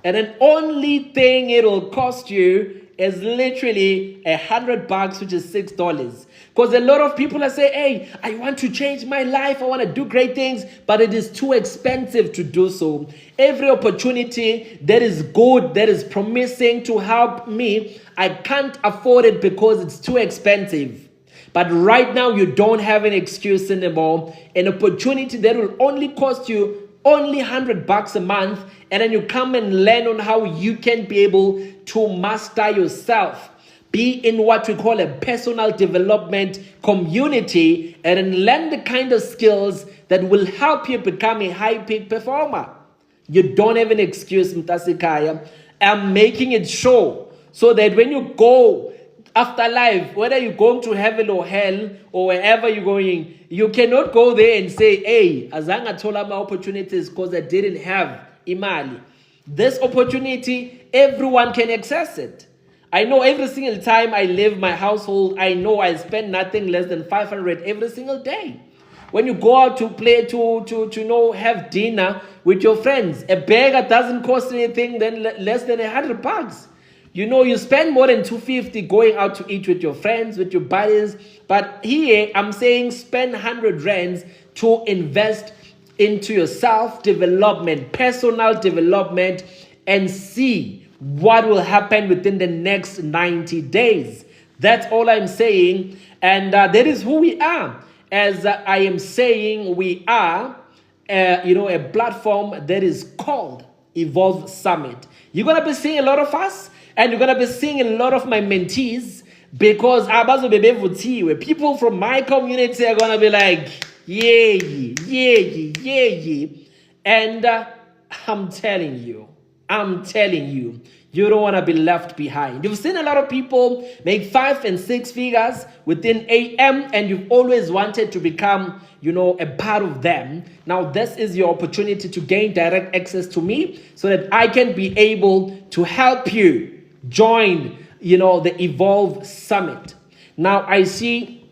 And the only thing it will cost you is literally $100, which is $6. Because a lot of people are saying, hey, I want to change my life, I want to do great things, but it is too expensive to do so. Every opportunity that is good, that is promising to help me, I can't afford it because it's too expensive. But right now, you don't have an excuse anymore. An opportunity that will only cost you only $100 a month, and then you come and learn on how you can be able to master yourself. Be in what we call a personal development community, and then learn the kind of skills that will help you become a high peak performer. You don't have an excuse, Mtasikaya. I'm making it show so that when you go after life, whether you're going to heaven or hell or wherever you're going, you cannot go there and say, hey, azanga tola my opportunities because I didn't have imali. This opportunity, everyone can access it. I know every single time I leave my household, I know I spend nothing less than 500 every single day. When you go out to play, to have dinner with your friends, a burger doesn't cost anything then less than $100. You spend more than $250 going out to eat with your friends, with your buddies. But here, I'm saying spend 100 rands to invest into your self-development, personal development, and see what will happen within the next 90 days. That's all I'm saying. And that is who we are. As I am saying, we are, a platform that is called Evolve Summit. You're going to be seeing a lot of us, and you're going to be seeing a lot of my mentees, because people from my community are going to be like, yeah. And I'm telling you, you don't want to be left behind. You've seen a lot of people make 5 and 6 figures within AM, and you've always wanted to become, a part of them. Now, this is your opportunity to gain direct access to me so that I can be able to help you join, the Evolve Summit. Now, I see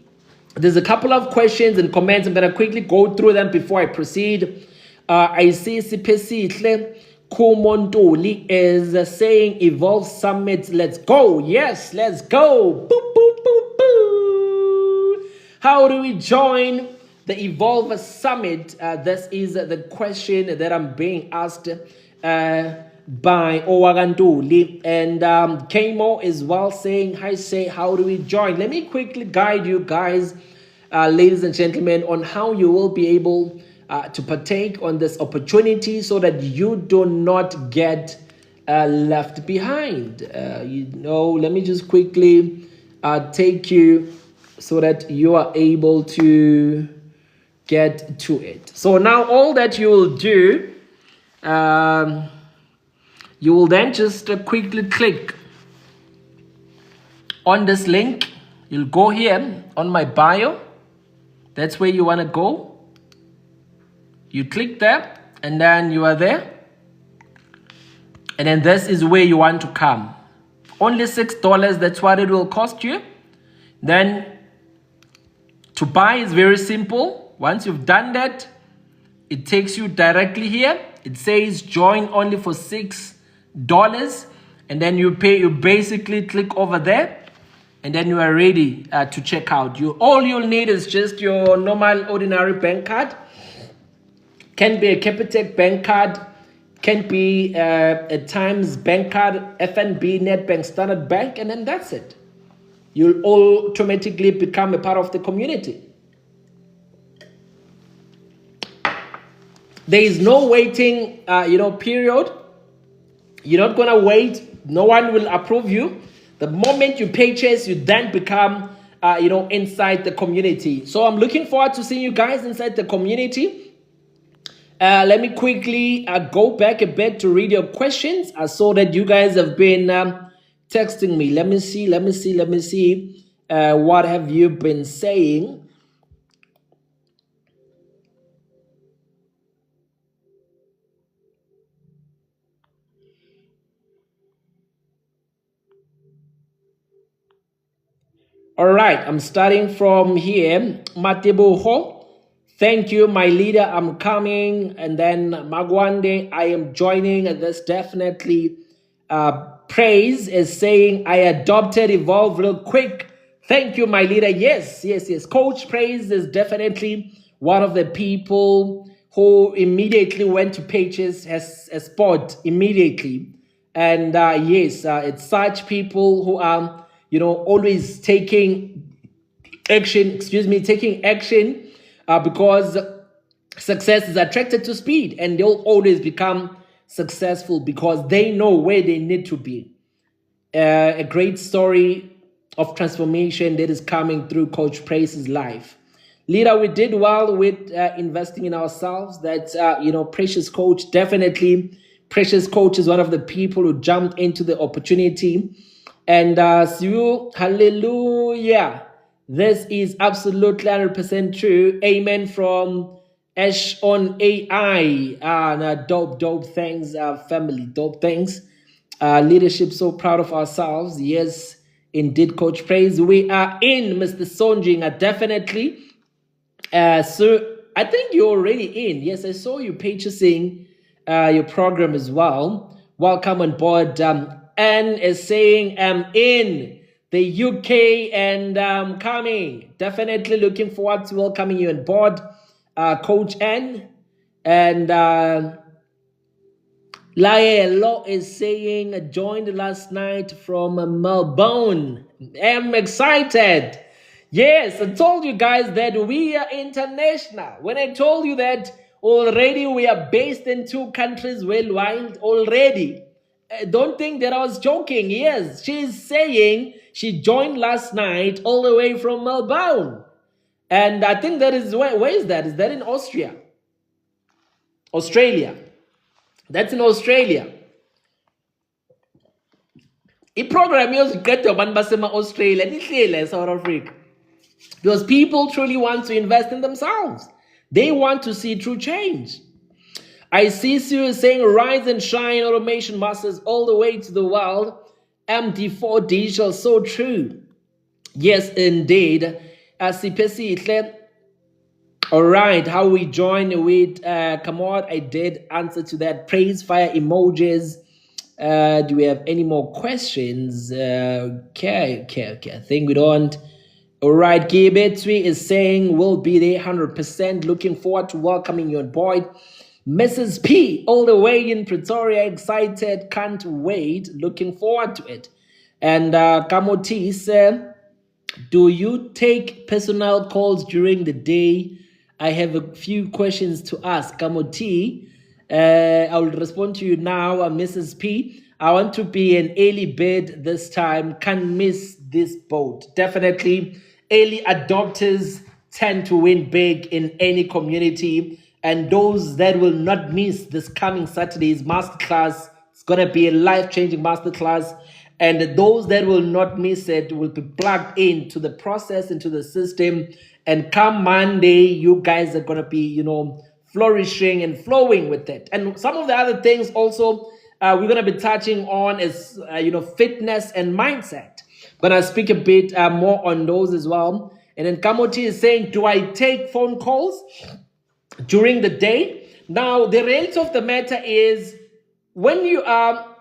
there's a couple of questions and comments. I'm going to quickly go through them before I proceed. I see Sipesihle Kumontoli is saying Evolve Summit, let's go. Yes, let's go. Boop, boop, boop, boo. How do we join the Evolve Summit? This is the question that I'm being asked by Owagantuli. And Kamo is well saying, how do we join? Let me quickly guide you guys, ladies and gentlemen, on how you will be able to partake on this opportunity so that you do not get left behind. Let me just quickly take you so that you are able to get to it. So now all that you will do, you will then just quickly click on this link. You'll go here on my bio. That's where you want to go. You click there, and then you are there. And then this is where you want to come. Only $6, that's what it will cost you. Then To buy is very simple. Once you've done that, it takes you directly here. It says join only for $6. And then you basically click over there. And then you are ready to check out. All you'll need is just your normal ordinary bank card. Can be a Capitec bank card. Can be a Times bank card, FNB, Nedbank, Standard Bank. And then that's it. You'll automatically become a part of the community. There is no waiting, period. You're not gonna wait. No one will approve you. The moment you purchase, you then become, inside the community. So I'm looking forward to seeing you guys inside the community. Let me quickly go back a bit to read your questions. I saw that you guys have been texting me. Let me see. What have you been saying? All right, I'm starting from here. Mateboho, thank you, my leader. I'm coming. And then Magwande, I am joining. And this definitely Praise is saying, I adopted Evolve real quick. Thank you, my leader. Yes. Coach Praise is definitely one of the people who immediately went to Pages as a sport immediately. And it's such people who are always taking action, because success is attracted to speed, and they'll always become successful because they know where they need to be. A great story of transformation that is coming through Coach Praise's life. Leader, we did well with investing in ourselves. That, Precious Coach, definitely. Precious Coach is one of the people who jumped into the opportunity. And hallelujah. This is absolutely 100% true. Amen from Ash on AI. Dope things, family. Dope things. Leadership, so proud of ourselves. Yes, indeed, Coach Praise. We are in, Mr. Sonjinga, definitely. So I think you're already in. Yes, I saw you purchasing your program as well. Welcome on board. Anne is saying, I'm in the UK and coming. Definitely looking forward to welcoming you on board, Coach Anne. And Laelo is saying, joined last night from Melbourne. I'm excited. Yes, I told you guys that we are international. When I told you that already we are based in 2 countries worldwide already. Don't think that I was joking. Yes, she's saying she joined last night all the way from Melbourne. And I think that is, where is that? Is that in Austria? Australia. That's in Australia. I-program yozigqeda abantu basema-Australia nihlele South Africa. Because people truly want to invest in themselves. They want to see true change. I see you saying, rise and shine, automation masters all the way to the world. MD4 digital, so true. Yes, indeed. All right, how we join with Kamod? I did answer to that. Praise fire emojis. Do we have any more questions? Okay. I think we don't. All right, Gibetsui is saying we'll be there 100%. Looking forward to welcoming you on board. Mrs. P, all the way in Pretoria, excited, can't wait, looking forward to it. And Kamoti said, do you take personal calls during the day? I have a few questions to ask. Kamoti, I will respond to you now, Mrs. P. I want to be an early bird this time, can't miss this boat. Definitely, early adopters tend to win big in any community. And those that will not miss this coming Saturday's masterclass, it's going to be a life-changing masterclass. And those that will not miss it will be plugged into the process, into the system. And come Monday, you guys are going to be, flourishing and flowing with it. And some of the other things also we're going to be touching on is, fitness and mindset. I'm going to speak a bit more on those as well. And then Kamoti is saying, do I take phone calls during the day? Now, the reality of the matter is, when you are,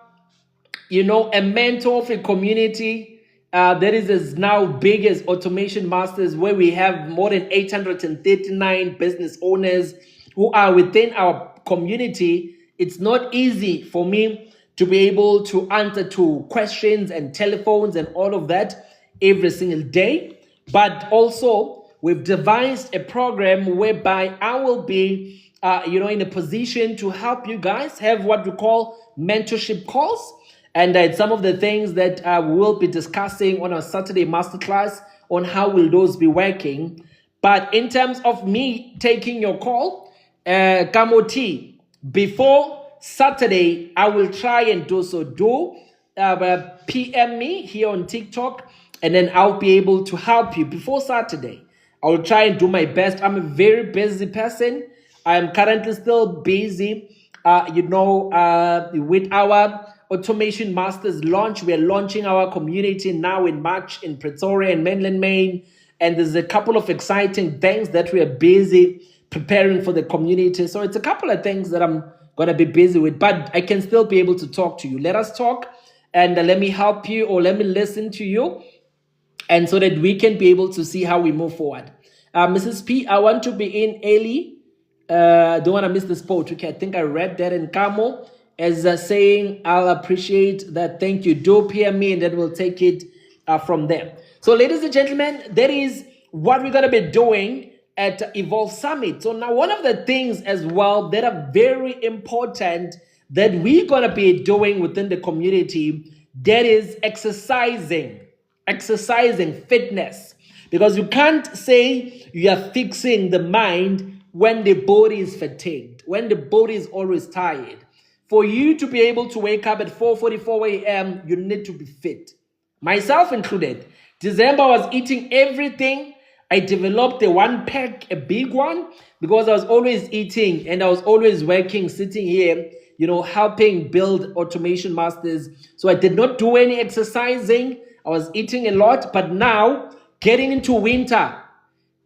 a mentor of a community that is as now big as Automation Masters, where we have more than 839 business owners who are within our community, it's not easy for me to be able to answer to questions and telephones and all of that every single day. But also, we've devised a program whereby I will be, in a position to help you guys have what we call mentorship calls. And it's some of the things that we'll be discussing on our Saturday masterclass on how will those be working. But in terms of me taking your call, Kamoti, before Saturday, I will try and do so. PM me here on TikTok, and then I'll be able to help you before Saturday. I will try and do my best. I'm a very busy person. I am currently still busy, with our Automation Masters launch. We are launching our community now in March in Pretoria and Mainland Maine. And there's a couple of exciting things that we are busy preparing for the community. So it's a couple of things that I'm going to be busy with, but I can still be able to talk to you. Let us talk, and let me help you, or let me listen to you, and so that we can be able to see how we move forward. Mrs. P, I want to be in early. Don't want to miss the spot. Okay, I think I read that in Camo as saying, I'll appreciate that. Thank you. Do PM me, and then we'll take it from there. So, ladies and gentlemen, that is what we're going to be doing at Evolve Summit. So now, one of the things as well that are very important that we're going to be doing within the community, that is exercising, fitness. Because you can't say you are fixing the mind when the body is fatigued, when the body is always tired. For you to be able to wake up at 4:44 a.m., you need to be fit. Myself included. December, I was eating everything. I developed a 1-pack, a big one, because I was always eating and I was always working, sitting here, helping build Automation Masters. So I did not do any exercising. I was eating a lot. But now, getting into winter,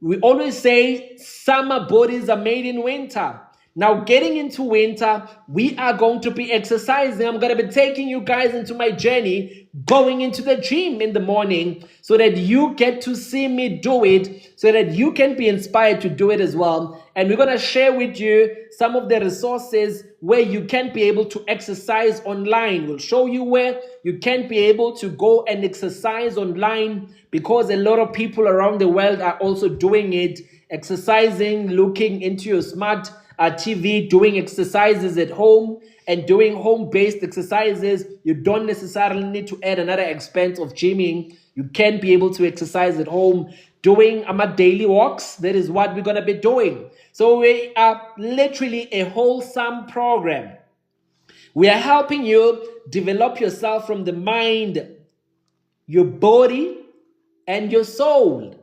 we always say summer bodies are made in winter. Now, getting into winter, we are going to be exercising. I'm going to be taking you guys into my journey, going into the gym in the morning, so that you get to see me do it, so that you can be inspired to do it as well. And we're going to share with you some of the resources where you can be able to exercise online. We'll show you where you can be able to go and exercise online, because a lot of people around the world are also doing it, exercising, looking into your smart TV, doing exercises at home and doing home-based exercises. You don't necessarily need to add another expense of gymming. You can be able to exercise at home, doing daily walks. That is what we're going to be doing. So we are literally a wholesome program. We are helping you develop yourself from the mind, your body, and your soul,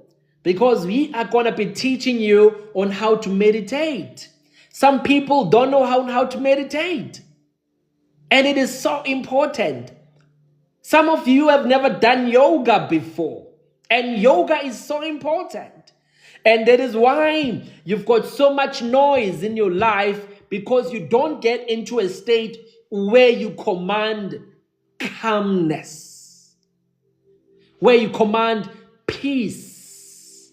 because we are going to be teaching you on how to meditate. Some people don't know how to meditate. And it is so important. Some of you have never done yoga before. And yoga is so important. And that is why you've got so much noise in your life, because you don't get into a state where you command calmness, where you command peace.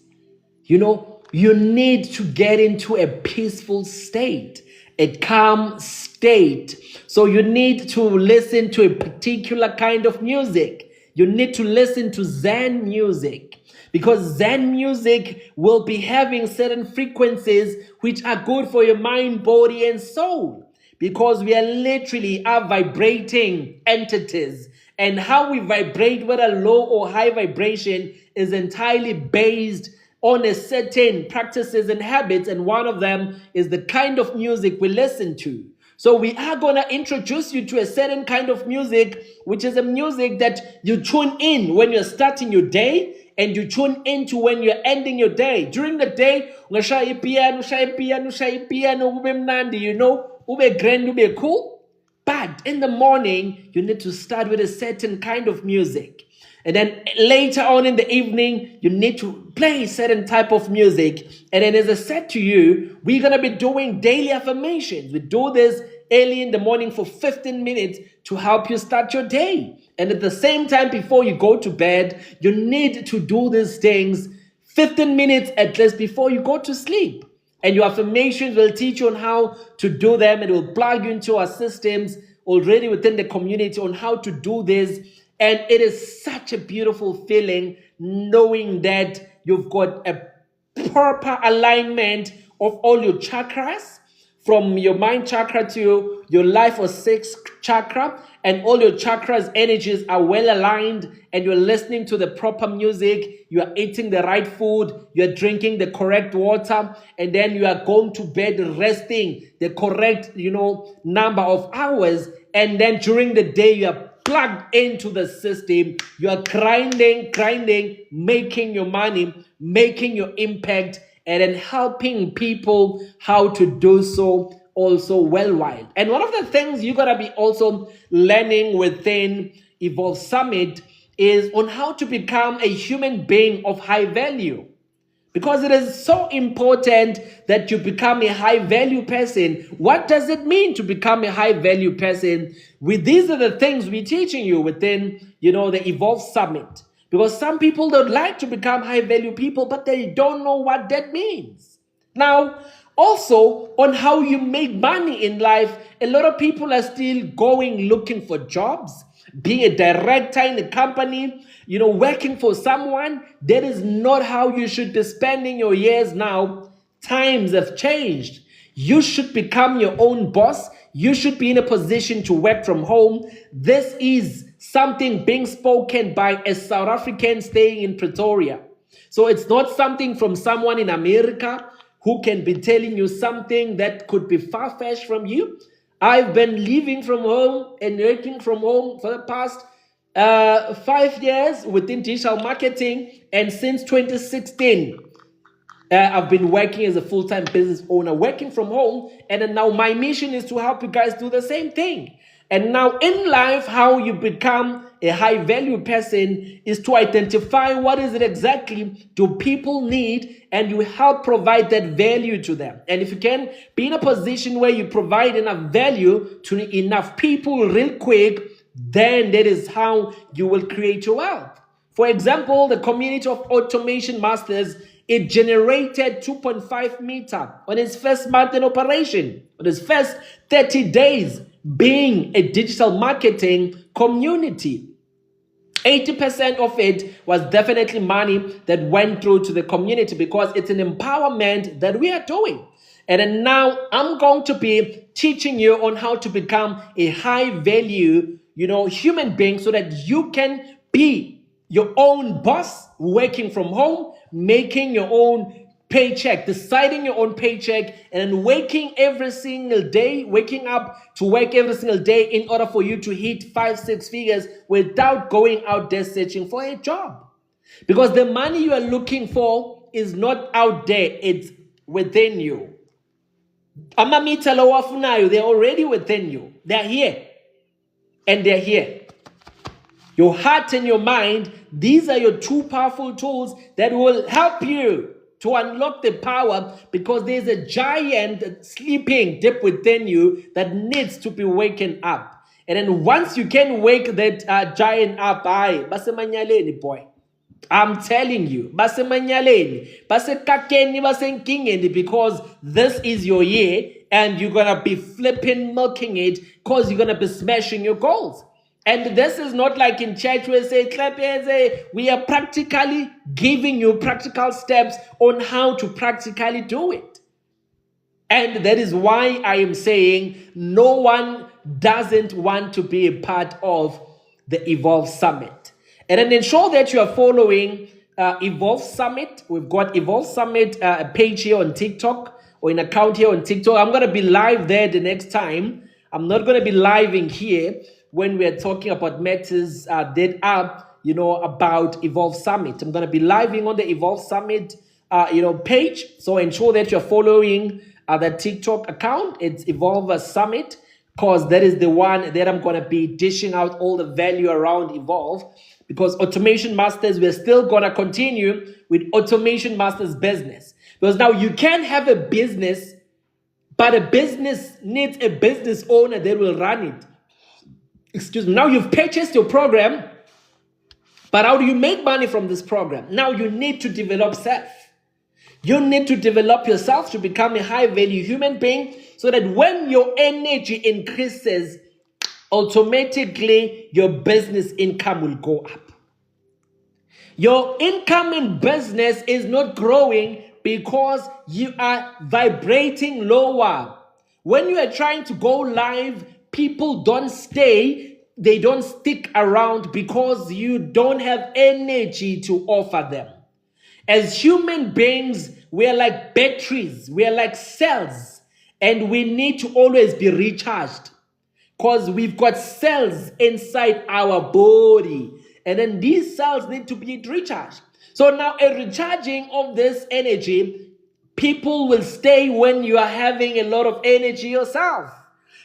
You need to get into a peaceful state, a calm state. So you need to listen to a particular kind of music. You need to listen to Zen music, because Zen music will be having certain frequencies which are good for your mind, body, and soul, because we are literally vibrating entities. And how we vibrate, whether low or high vibration, is entirely based on a certain practices and habits, and one of them is the kind of music we listen to. So we are going to introduce you to a certain kind of music, which is a music that you tune in when you're starting your day, and you tune into when you're ending your day. During the day, ungashaya piano, ube mnandi, ube grand, ube cool. But in the morning, you need to start with a certain kind of music. And then later on in the evening, you need to play certain type of music. And then as I said to you, we're going to be doing daily affirmations. We do this early in the morning for 15 minutes to help you start your day. And at the same time, before you go to bed, you need to do these things 15 minutes at least before you go to sleep. And your affirmations will teach you on how to do them. It will plug you into our systems already within the community on how to do this. And it is such a beautiful feeling knowing that you've got a proper alignment of all your chakras, from your mind chakra to your life or sixth chakra, and all your chakras energies are well aligned, and you're listening to the proper music, you are eating the right food, you're drinking the correct water, and then you are going to bed resting the correct number of hours. And then during the day you are plugged into the system, you are grinding, making your money, making your impact, and then helping people how to do so also worldwide. And one of the things you're going to be also learning within Evolve Summit is on how to become a human being of high value. Because it is so important that you become a high value person. What does it mean to become a high value person? These are the things we're teaching you within, the Evolve Summit. Because some people don't like to become high value people, but they don't know what that means. Now, also on how you make money in life, a lot of people are still going looking for jobs, being a director in a company, working for someone. That is not how you should be spending your years now. Times have changed. You should become your own boss. You should be in a position to work from home. This is something being spoken by a South African staying in Pretoria. So it's not something from someone in America who can be telling you something that could be far-fetched from you. I've been living from home and working from home for the past 5 years within digital marketing, and since 2016 I've been working as a full-time business owner, working from home, and then now my mission is to help you guys do the same thing. And now in life, how you become a high-value person is to identify what is it exactly do people need, and you help provide that value to them. And if you can be in a position where you provide enough value to enough people real quick, then that is how you will create your wealth. For example, the community of Automation Masters, it generated 2.5 meter on its first month in operation, on its first 30 days being a digital marketing community. 80% of it was definitely money that went through to the community, because it's an empowerment that we are doing. And then now I'm going to be teaching you on how to become a high value, human being, so that you can be your own boss, working from home, making your own paycheck, deciding your own paycheck, and then waking up to work every single day in order for you to hit 5-6 figures without going out there searching for a job. Because the money you are looking for is not out there, it's within you. Amamita lawafunayo, they're already within you. They're here. And they're here. Your heart and your mind, these are your two powerful tools that will help you to unlock the power, because there's a giant sleeping deep within you that needs to be waken up. And then once you can wake that giant up, basemanyaleni boy. I'm telling you, basemanyaleni, basekakeni, basenkingeni, because this is your year and you're going to be flipping milking it, because you're going to be smashing your goals. And this is not like in church where say, clap hands, we are practically giving you practical steps on how to practically do it. And that is why I am saying no one doesn't want to be a part of the Evolve Summit. And then ensure that you are following Evolve Summit. We've got Evolve Summit a page here on TikTok, or an account here on TikTok. I'm going to be live there the next time. I'm not going to be live in here when we're talking about matters that are, about Evolve Summit. I'm going to be living on the Evolve Summit, page. So ensure that you're following the TikTok account. It's Evolve Summit. because that is the one that I'm going to be dishing out all the value around Evolve. Because Automation Masters, we're still going to continue with Automation Masters business. Because now you can have a business, but a business needs a business owner that will run it. Excuse me. Now you've purchased your program, but how do you make money from this program? Now you need to develop self. You need to develop yourself to become a high-value human being so that when your energy increases, automatically your business income will go up. Your income in business is not growing because you are vibrating lower. When you are trying to go live, people don't stay, they don't stick around because you don't have energy to offer them. As human beings, we are like batteries, we are like cells, and we need to always be recharged because we've got cells inside our body, and then these cells need to be recharged. So now a recharging of this energy, people will stay when you are having a lot of energy yourself,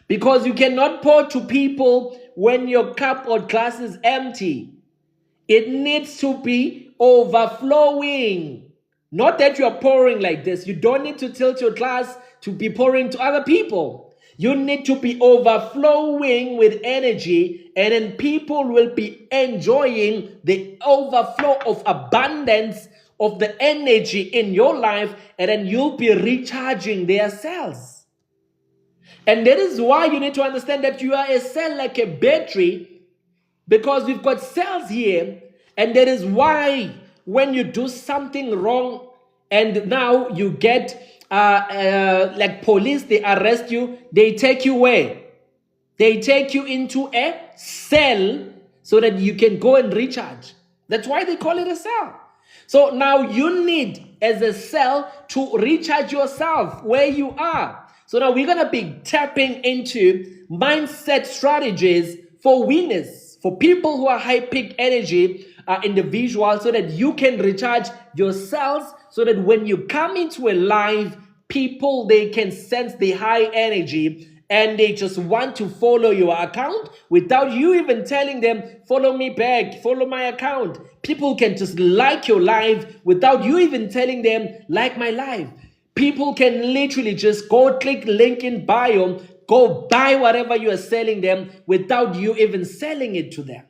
because you cannot pour to people when your cup or glass is empty. It needs to be overflowing. Not that you are pouring like this. You don't need to tilt your glass to be pouring to other people. You need to be overflowing with energy, and then people will be enjoying the overflow of abundance of the energy in your life, and then you'll be recharging their cells. And that is why you need to understand that you are a cell like a battery, because we've got cells here, and that is why when you do something wrong and now you get like police, they arrest you, they take you where? They take you into a cell so that you can go and recharge. That's why they call it a cell. So now you need, as a cell, to recharge yourself where you are. So now we're going to be tapping into mindset strategies for winners, for people who are high peak energy individuals, so that you can recharge yourselves, so that when you come into a live, people, they can sense the high energy and they just want to follow your account without you even telling them, follow me back, follow my account. People can just like your live without you even telling them, like my live. People can literally just go click link in bio, go buy whatever you are selling them without you even selling it to them.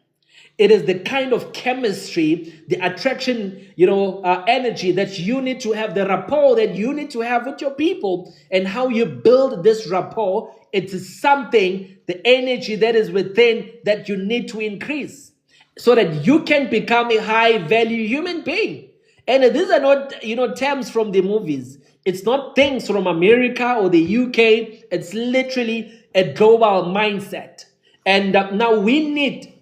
It is the kind of chemistry, the attraction, energy that you need to have, the rapport that you need to have with your people, and how you build this rapport. It is something, the energy that is within, that you need to increase so that you can become a high value human being. And these are not, terms from the movies. It's not things from America or the UK. It's literally a global mindset. And now we need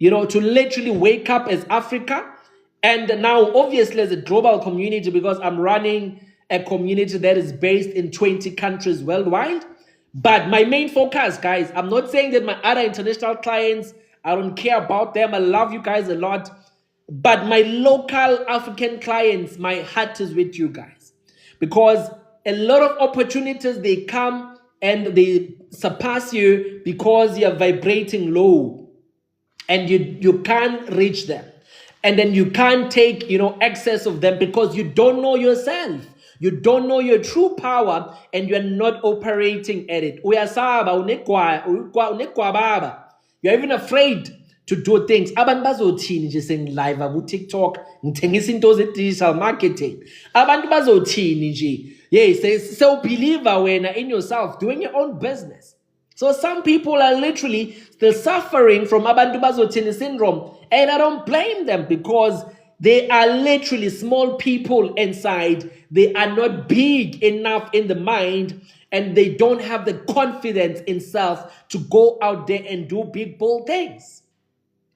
to literally wake up as Africa, and now obviously as a global community, because I'm running a community that is based in 20 countries worldwide. But my main focus, guys, I'm not saying that my other international clients, I don't care about them. I love you guys a lot. But my local African clients, my heart is with you guys, because a lot of opportunities, they come and they surpass you because you're vibrating low. And you can't reach them. And then you can't take, excess of them because you don't know yourself. You don't know your true power, and you're not operating at it. You're even afraid to do things. Abantu bazothini nje sengilive ku TikTok ngithengisa into ze digital marketing. Abantu bazothini nje. Yes, so believe wena in yourself, doing your own business. So some people are literally still suffering from Abantu Bazothini syndrome, and I don't blame them, because they are literally small people inside. They are not big enough in the mind, and they don't have the confidence in self to go out there and do big, bold things.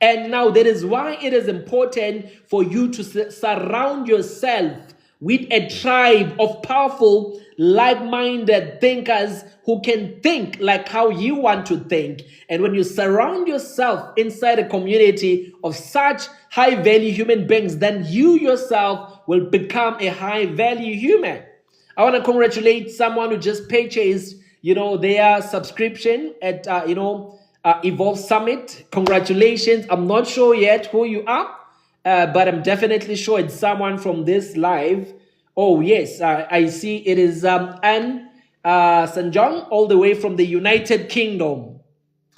And now that is why it is important for you to surround yourself with a tribe of powerful, like-minded thinkers who can think like how you want to think. And when you surround yourself inside a community of such high-value human beings, then you yourself will become a high-value human. I want to congratulate someone who just purchased, their subscription at, Evolve Summit. Congratulations. I'm not sure yet who you are, but I'm definitely sure it's someone from this live. Oh, yes, I see it is Anne Sanjong, all the way from the United Kingdom.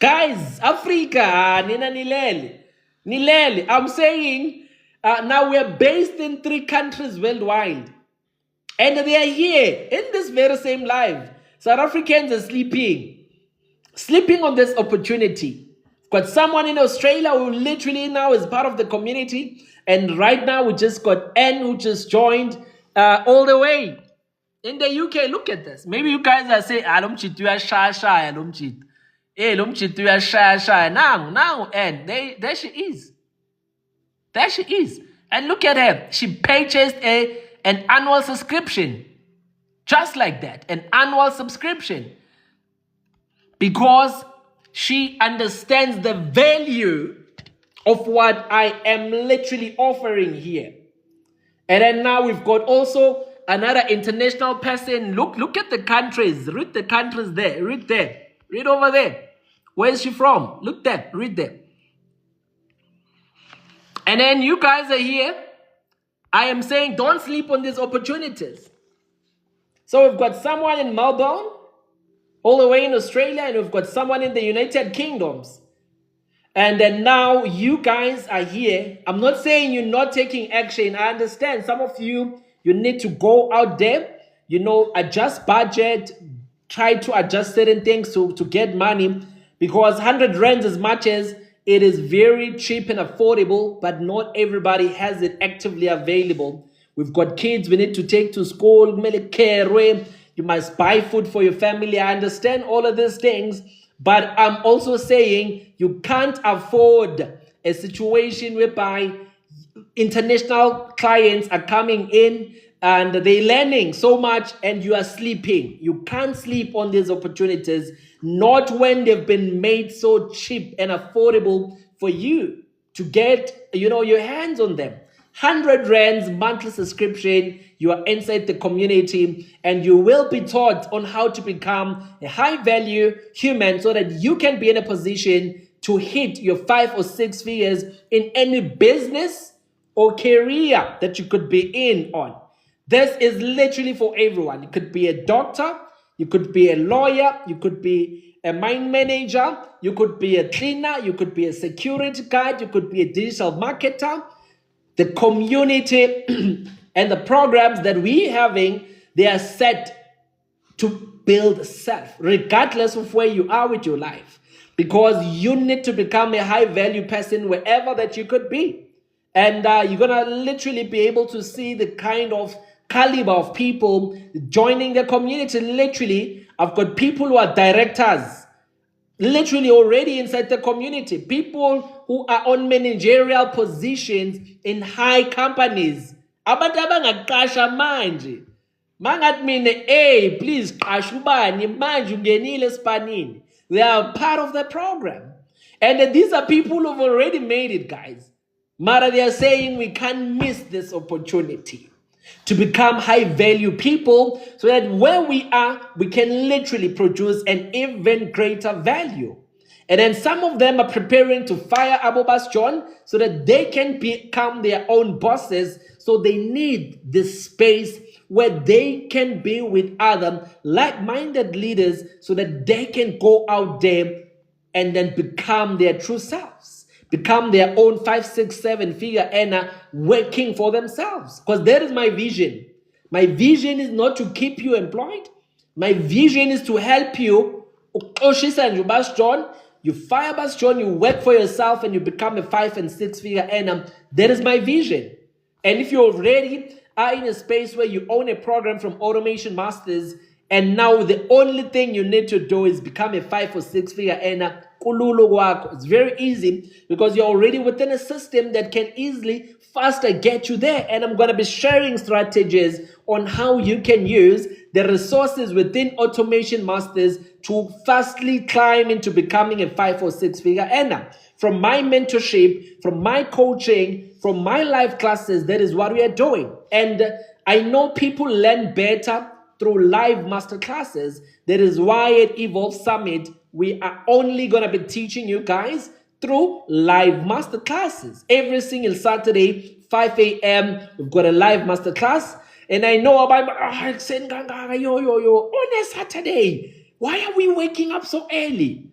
Guys, Africa, Nina Nilele. I'm saying now we're based in 3 countries worldwide. And they are here in this very same live. South Africans are sleeping on this opportunity. Got someone in Australia who literally now is part of the community. And right now we just got Anne who just joined all the way in the UK. Look at this. Maybe you guys are saying, I don't cheat, you are shy, I don't cheat. Hey, don't cheat, you are shy. Now, Anne, there she is. There she is. And look at her. She purchased an annual subscription. Just like that. An annual subscription. Because she understands the value of what I am literally offering here. And then now we've got also another international person. Look at the countries. Read the countries there. Read there. Read over there. Where is she from? Look there. Read there. And then you guys are here. I am saying don't sleep on these opportunities. So we've got someone in Melbourne, all the way in Australia, and we've got someone in the United Kingdoms. And then now you guys are here. I'm not saying you're not taking action. I understand some of you need to go out there, adjust budget, try to adjust certain things to get money, because 100 rands, as much as it is very cheap and affordable, but not everybody has it actively available. We've got kids we need to take to school, you must buy food for your family. I understand all of these things, but I'm also saying you can't afford a situation whereby international clients are coming in and they're learning so much and you are sleeping. You can't sleep on these opportunities, not when they've been made so cheap and affordable for you to get, your hands on them. 100 rands monthly subscription, you are inside the community and you will be taught on how to become a high value human so that you can be in a position to hit your 5 or 6 figures in any business or career that you could be in on. This is literally for everyone. You could be a doctor, you could be a lawyer, you could be a mine manager, you could be a cleaner, you could be a security guard, you could be a digital marketer. The community and the programs that we're having, they are set to build self, regardless of where you are with your life. Because you need to become a high-value person wherever that you could be. And you're going to literally be able to see the kind of caliber of people joining the community. Literally, I've got people who are directors, literally already inside the community. People who are on managerial positions in high companies. Abantu abangaqasha manje. Mangathi mina, hey, please qasha ubani manje ungenile esipanini. They are part of the program. And these are people who've already made it, guys. Mara, they are saying we can't miss this opportunity to become high-value people so that where we are, we can literally produce an even greater value. And then some of them are preparing to fire Abobas John so that they can become their own bosses. So they need this space where they can be with other like-minded leaders so that they can go out there and then become their true selves. Become their own 5, 6, 7 figure earner working for themselves. Because that is my vision. My vision is not to keep you employed. My vision is to help you. You fire Bas John, you work for yourself and you become a 5 and 6 figure earner. That is my vision. And if you already are in a space where you own a program from Automation Masters and now the only thing you need to do is become a 5 or 6 figure earner, it's very easy because you're already within a system that can easily, faster get you there. And I'm going to be sharing strategies on how you can use the resources within Automation Masters to fastly climb into becoming a 5 or 6 figure earner. From my mentorship, from my coaching, from my live classes, that is what we are doing. And I know people learn better through live masterclasses. That is why at Evolve Summit, we are only going to be teaching you guys through live masterclasses. Every single Saturday, 5 a.m., we've got a live masterclass. And I know about on a Saturday. Why are we waking up so early?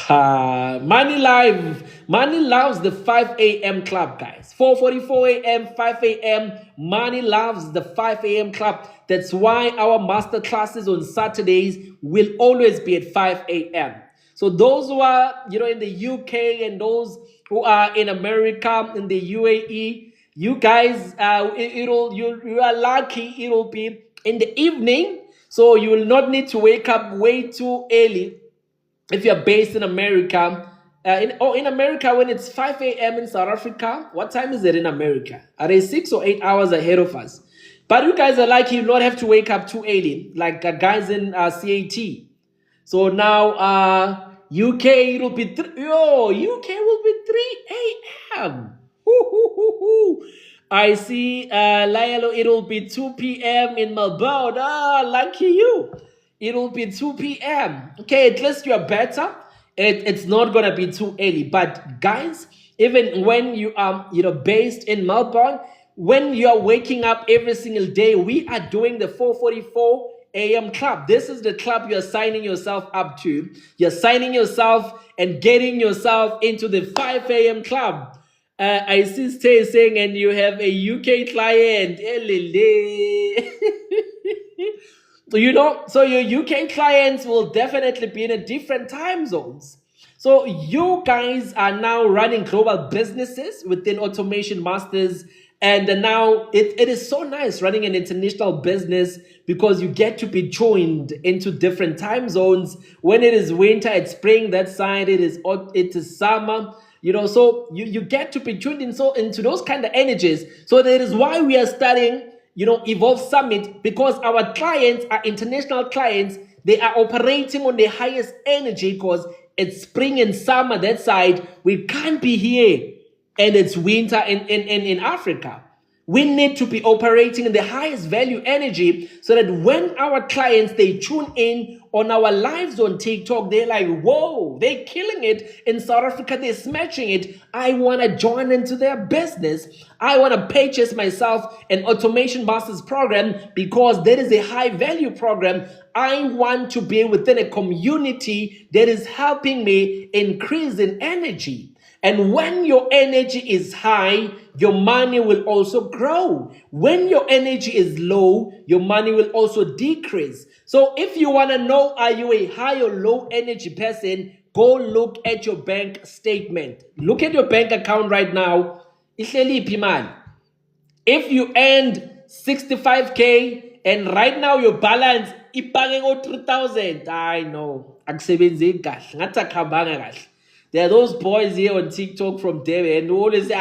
Money loves the 5 a.m. club, guys. 4:44 a.m., 5 a.m. Money loves the 5 a.m. club. That's why our master classes on Saturdays will always be at 5 a.m. So those who are, in the UK and those who are in America, in the UAE, you guys, you are lucky. It'll be in the evening, so you will not need to wake up way too early. If you're based in America, in America, when it's 5 a.m. in South Africa, what time is it in America? Are they 6 or 8 hours ahead of us? But you guys are lucky, you not have to wake up too early, like guys in CAT. So now, UK, it'll be, UK will be 3 a.m. I see, Laelo, it'll be 2 p.m. in Melbourne. Lucky you. It'll be 2 p.m. Okay, at least you're better. It's not going to be too early. But guys, even when you are based in Melbourne, when you're waking up every single day, we are doing the 4:44 a.m. club. This is the club you're signing yourself up to. You're signing yourself and getting yourself into the 5 a.m. club. I see Stay saying, and you have a UK client. So your UK clients will definitely be in a different time zones. So you guys are now running global businesses within Automation Masters. And now it is so nice running an international business because you get to be joined into different time zones. When it is winter, it's spring that side, it is summer. So you get to be tuned into those kind of energies. So that is why we are studying Evolve Summit, because our clients are international clients. They are operating on the highest energy because it's spring and summer that side. We can't be here and it's winter in Africa. We need to be operating in the highest value energy so that when our clients, they tune in on our lives on TikTok, they're like, whoa, they're killing it. In South Africa, they're smashing it. I want to join into their business. I want to purchase myself an Automation Masters program because that is a high value program. I want to be within a community that is helping me increase in energy. And when your energy is high, your money will also grow. When your energy is low, your money will also decrease. So if you want to know, are you a high or low energy person, go look at your bank statement. Look at your bank account right now. If you earned 65K and right now your balance is 3,000, I know. There are those boys here on TikTok from Devon who always say,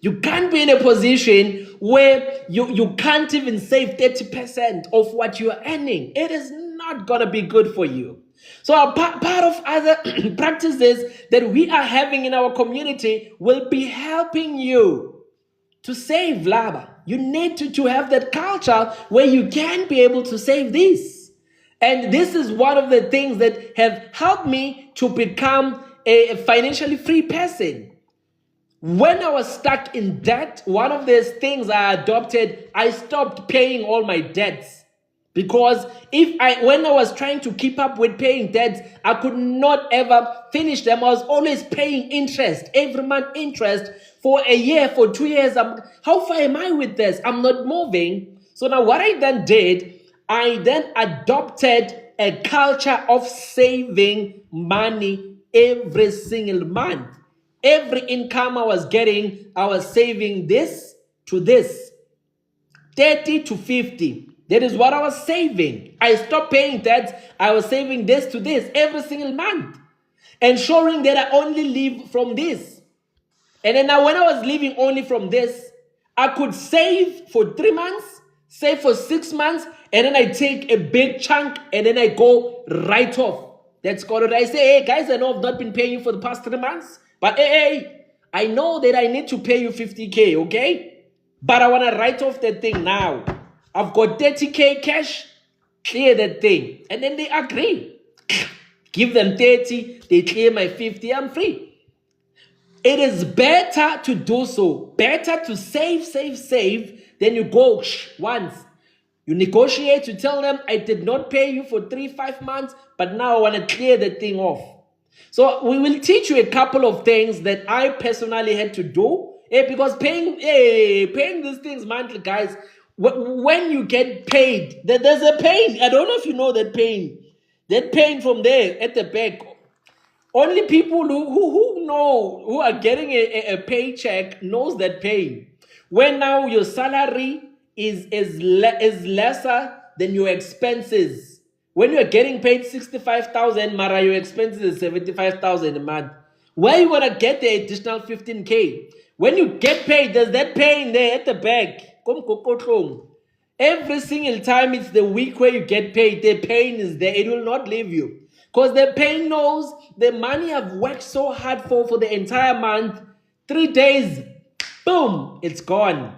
you can't be in a position where you can't even save 30% of what you are earning. It is not going to be good for you. So part of other practices that we are having in our community will be helping you to save lava. You need to have that culture where you can be able to save this. And this is one of the things that have helped me to become a financially free person. When I was stuck in debt, one of those things I adopted, I stopped paying all my debts. Because when I was trying to keep up with paying debts, I could not ever finish them. I was always paying interest, every month interest for a year, for 2 years. How far am I with this? I'm not moving. So now what I then did, I then adopted a culture of saving money every single month. Every income I was getting, I was saving this to this, 30 to 50. That is what I was saving. I stopped paying that. I was saving this to this every single month, ensuring that I only live from this. And then now when I was living only from this, I could save for 3 months, save for 6 months, and then I take a big chunk and then I go right off. That's called it. I say, hey guys, I know I've not been paying you for the past 3 months, but hey, I know that I need to pay you 50K, okay? But I want to write off that thing now. I've got 30K cash, clear that thing. And then they agree. Give them 30, they clear my 50, I'm free. It is better to do so. Better to save, than you go once. You negotiate, you tell them, I did not pay you for 3-5 months, but now I want to clear the thing off. So we will teach you a couple of things that I personally had to do. Because paying these things monthly, guys, when you get paid, there's a pain. I don't know if you know that pain. That pain from there at the back. Only people who know, who are getting a paycheck knows that pain. When now your salary is lesser than your expenses. When you're getting paid 65,000, Mara, your expenses is 75,000 a month. Where are you gonna get the additional 15K? When you get paid, there's that pain there at the back. Every single time it's the week where you get paid, the pain is there. It will not leave you. Because the pain knows the money I've worked so hard for the entire month, 3 days, boom, it's gone.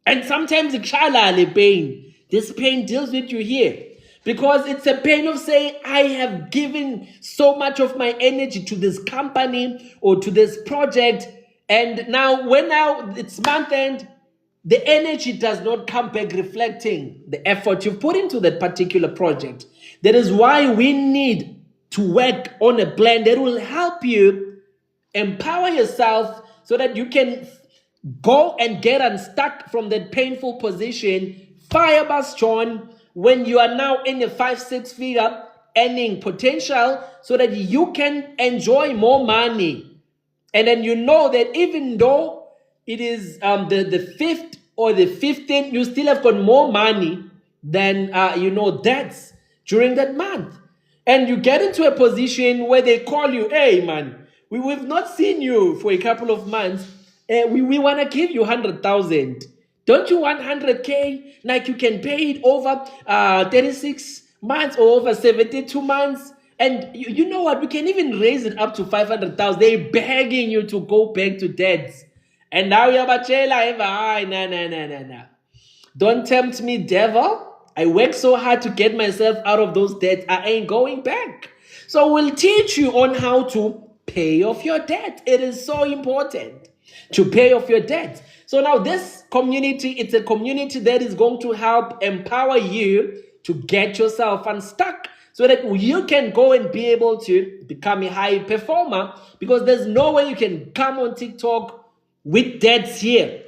And sometimes it's the pain. This pain deals with you here. Because it's a pain of saying, I have given so much of my energy to this company or to this project. And now, when it's month end, the energy does not come back reflecting the effort you've put into that particular project. That is why we need to work on a plan that will help you empower yourself so that you can go and get unstuck from that painful position, Firebus John, when you are now in a 5-6 figure earning potential so that you can enjoy more money. And then you know that even though it is the 5th or the 15th, you still have got more money than, debts during that month. And you get into a position where they call you, hey, man, we've not seen you for a couple of months. We want to give you 100,000. Don't you want 100K? Like you can pay it over 36 months or over 72 months. And you know what? We can even raise it up to 500,000. They're begging you to go back to debts. And now you're nah. Don't tempt me, devil. I work so hard to get myself out of those debts. I ain't going back. So we'll teach you on how to pay off your debt. It is so important to pay off your debt. So now this community, it's a community that is going to help empower you to get yourself unstuck so that you can go and be able to become a high performer, because there's no way you can come on TikTok with debts here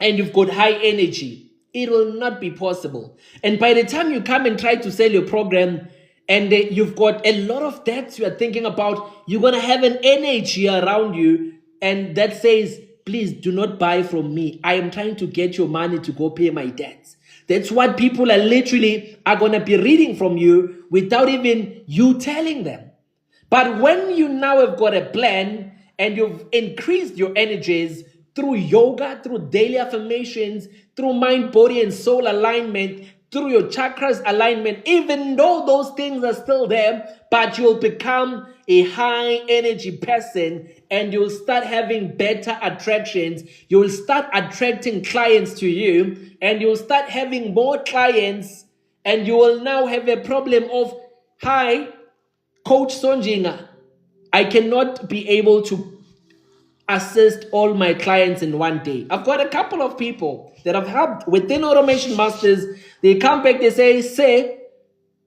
and you've got high energy. It will not be possible. And by the time you come and try to sell your program and you've got a lot of debts you are thinking about, you're going to have an energy around you and that says, please do not buy from me. I am trying to get your money to go pay my debts. That's what people are going to be reading from you without even you telling them. But when you now have got a plan and you've increased your energies through yoga, through daily affirmations, through mind, body, and soul alignment, through your chakras alignment, even though those things are still there, but you'll become a high energy person and you'll start having better attractions. You will start attracting clients to you and you'll start having more clients, and you will now have a problem of, hi, Coach Sonjinga, I cannot be able to assist all my clients in one day. I've got a couple of people that I've helped within Automation Masters. They come back, they say,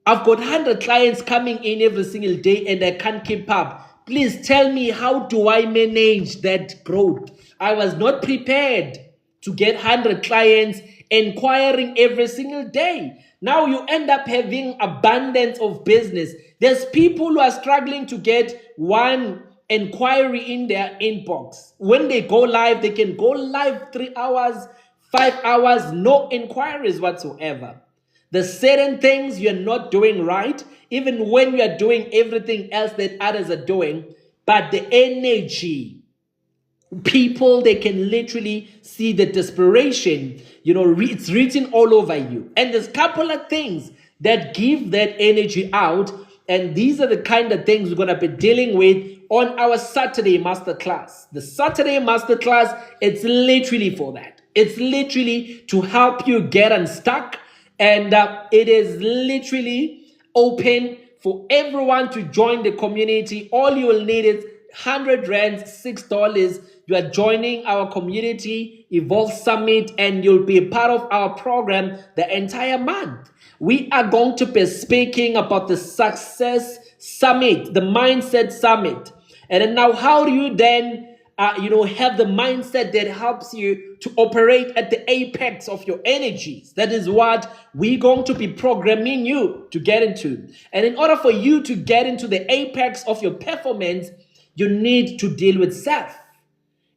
I've got 100 clients coming in every single day and I can't keep up. Please tell me, how do I manage that growth? I was not prepared to get 100 clients inquiring every single day. Now you end up having abundance of business. There's people who are struggling to get one inquiry in their inbox. When they go live, they can go live 3 hours, 5 hours, no inquiries whatsoever. There's certain things you're not doing right, even when you are doing everything else that others are doing, but the energy, people, they can literally see the desperation. It's written all over you. And there's a couple of things that give that energy out. And these are the kind of things we're going to be dealing with on our Saturday Masterclass. The Saturday Masterclass, it's literally for that. It's literally to help you get unstuck And it is literally open for everyone to join the community. All you will need is 100 rands, $6. You are joining our community Evolve Summit, and you'll be a part of our program the entire month. We are going to be speaking about the Success Summit, the Mindset Summit. And then now, how do you then have the mindset that helps you to operate at the apex of your energies? That is what we're going to be programming you to get into. And in order for you to get into the apex of your performance, you need to deal with self.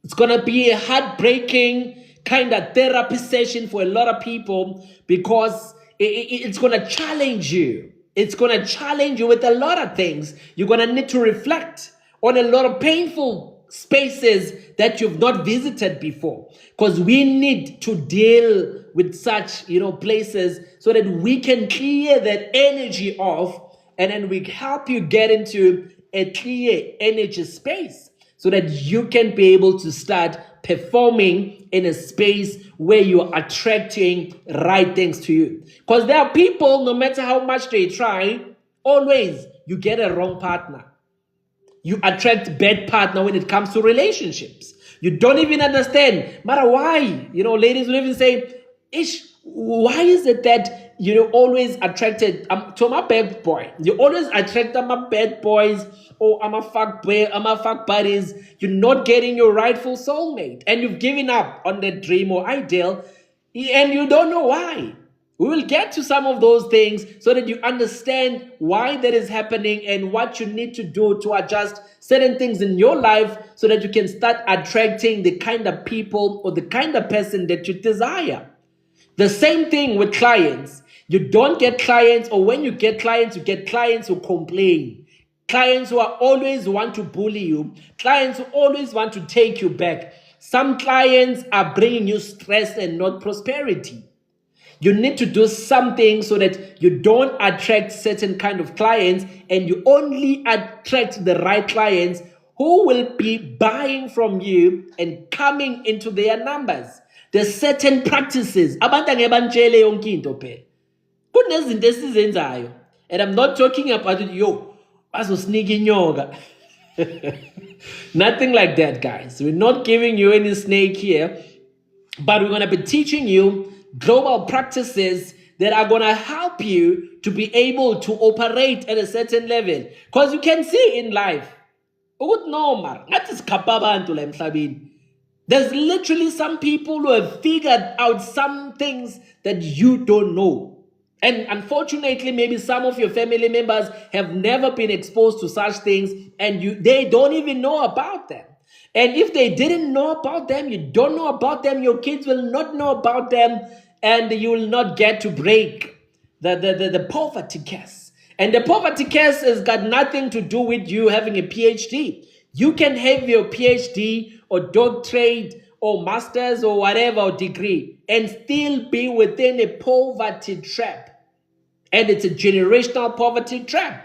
It's going to be a heartbreaking kind of therapy session for a lot of people, because it's going to challenge you. It's going to challenge you with a lot of things. You're going to need to reflect on a lot of painful spaces that you've not visited before, because we need to deal with such places so that we can clear that energy off, and then we help you get into a clear energy space so that you can be able to start performing in a space where you're attracting right things to you. Because there are people, no matter how much they try, always you get a wrong partner. You attract bad partner when it comes to relationships. You don't even understand, matter why. Ladies will even say, why is it that always attracted to my bad boy? You always attract my bad boys, or I'm a fuck boy, I'm a fuck buddies. You're not getting your rightful soulmate, and you've given up on that dream or ideal, and you don't know why. We will get to some of those things so that you understand why that is happening and what you need to do to adjust certain things in your life so that you can start attracting the kind of people or the kind of person that you desire. The same thing with clients. You don't get clients, or when you get clients who complain. Clients who are always want to bully you. Clients who always want to take you back. Some clients are bringing you stress and not prosperity. You need to do something so that you don't attract certain kind of clients, and you only attract the right clients who will be buying from you and coming into their numbers. There's certain practices. Abantu angebanitshele yonke into phela. Kunezinto esizenzayo. And I'm not talking about it, bazosinika inyoka. Nothing like that, guys. We're not giving you any snake here, but we're going to be teaching you global practices that are going to help you to be able to operate at a certain level. Because you can see in life, there's literally some people who have figured out some things that you don't know. And unfortunately, maybe some of your family members have never been exposed to such things, and they don't even know about them. And if they didn't know about them, you don't know about them, your kids will not know about them, and you will not get to break the poverty curse. And the poverty curse has got nothing to do with you having a PhD. You can have your PhD or doctorate or master's or whatever degree and still be within a poverty trap. And it's a generational poverty trap,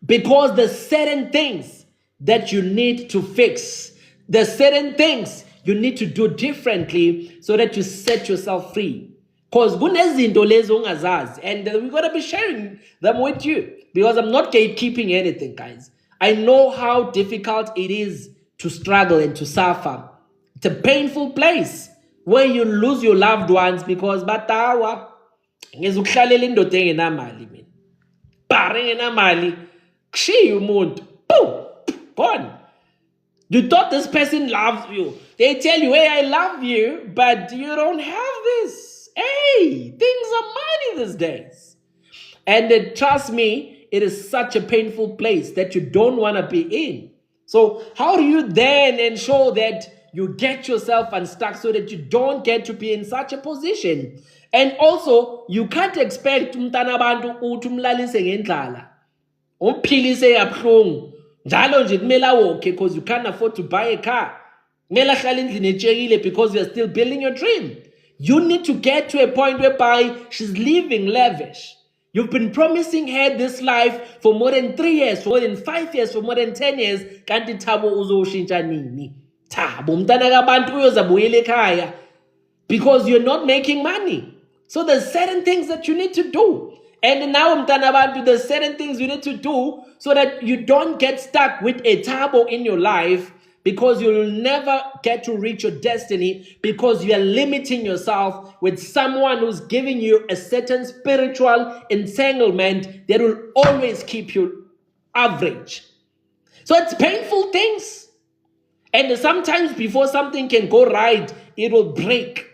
because there's certain things that you need to fix. There's certain things you need to do differently so that you set yourself free. Because and we're going to be sharing them with you, because I'm not gatekeeping anything, guys. I know how difficult it is to struggle and to suffer. It's a painful place where you lose your loved ones because batawa ngezukuhlalela indoda engenamali mina. Bare engenamali kushiya umuntu. Boom, gone. You thought this person loves you. They tell you, hey, I love you, but you don't have this. Hey, things are money these days. And trust me, it is such a painful place that you don't want to be in. So how do you then ensure that you get yourself unstuck so that you don't get to be in such a position? And also, you can't expect umntana abantu uthi umlalise ngendlala. Umphilise yabuhlungu. Njalo nje kumele awokhe because you can't afford to buy a car. Kumele ahlale endlini etshekile because you are still building your dream. You need to get to a point whereby she's living lavish. You've been promising her this life for more than 3 years, for more than 5 years, for more than 10 years. Kanti Thabo uzoshintsha nini? Thabo umntana kabantu uyozabuyela ekhaya because you're not making money. So there's certain things that you need to do. And now I'm talking about there's certain things you need to do so that you don't get stuck with a taboo in your life, because you'll never get to reach your destiny because you are limiting yourself with someone who's giving you a certain spiritual entanglement that will always keep you average. So it's painful things. And sometimes before something can go right, it will break.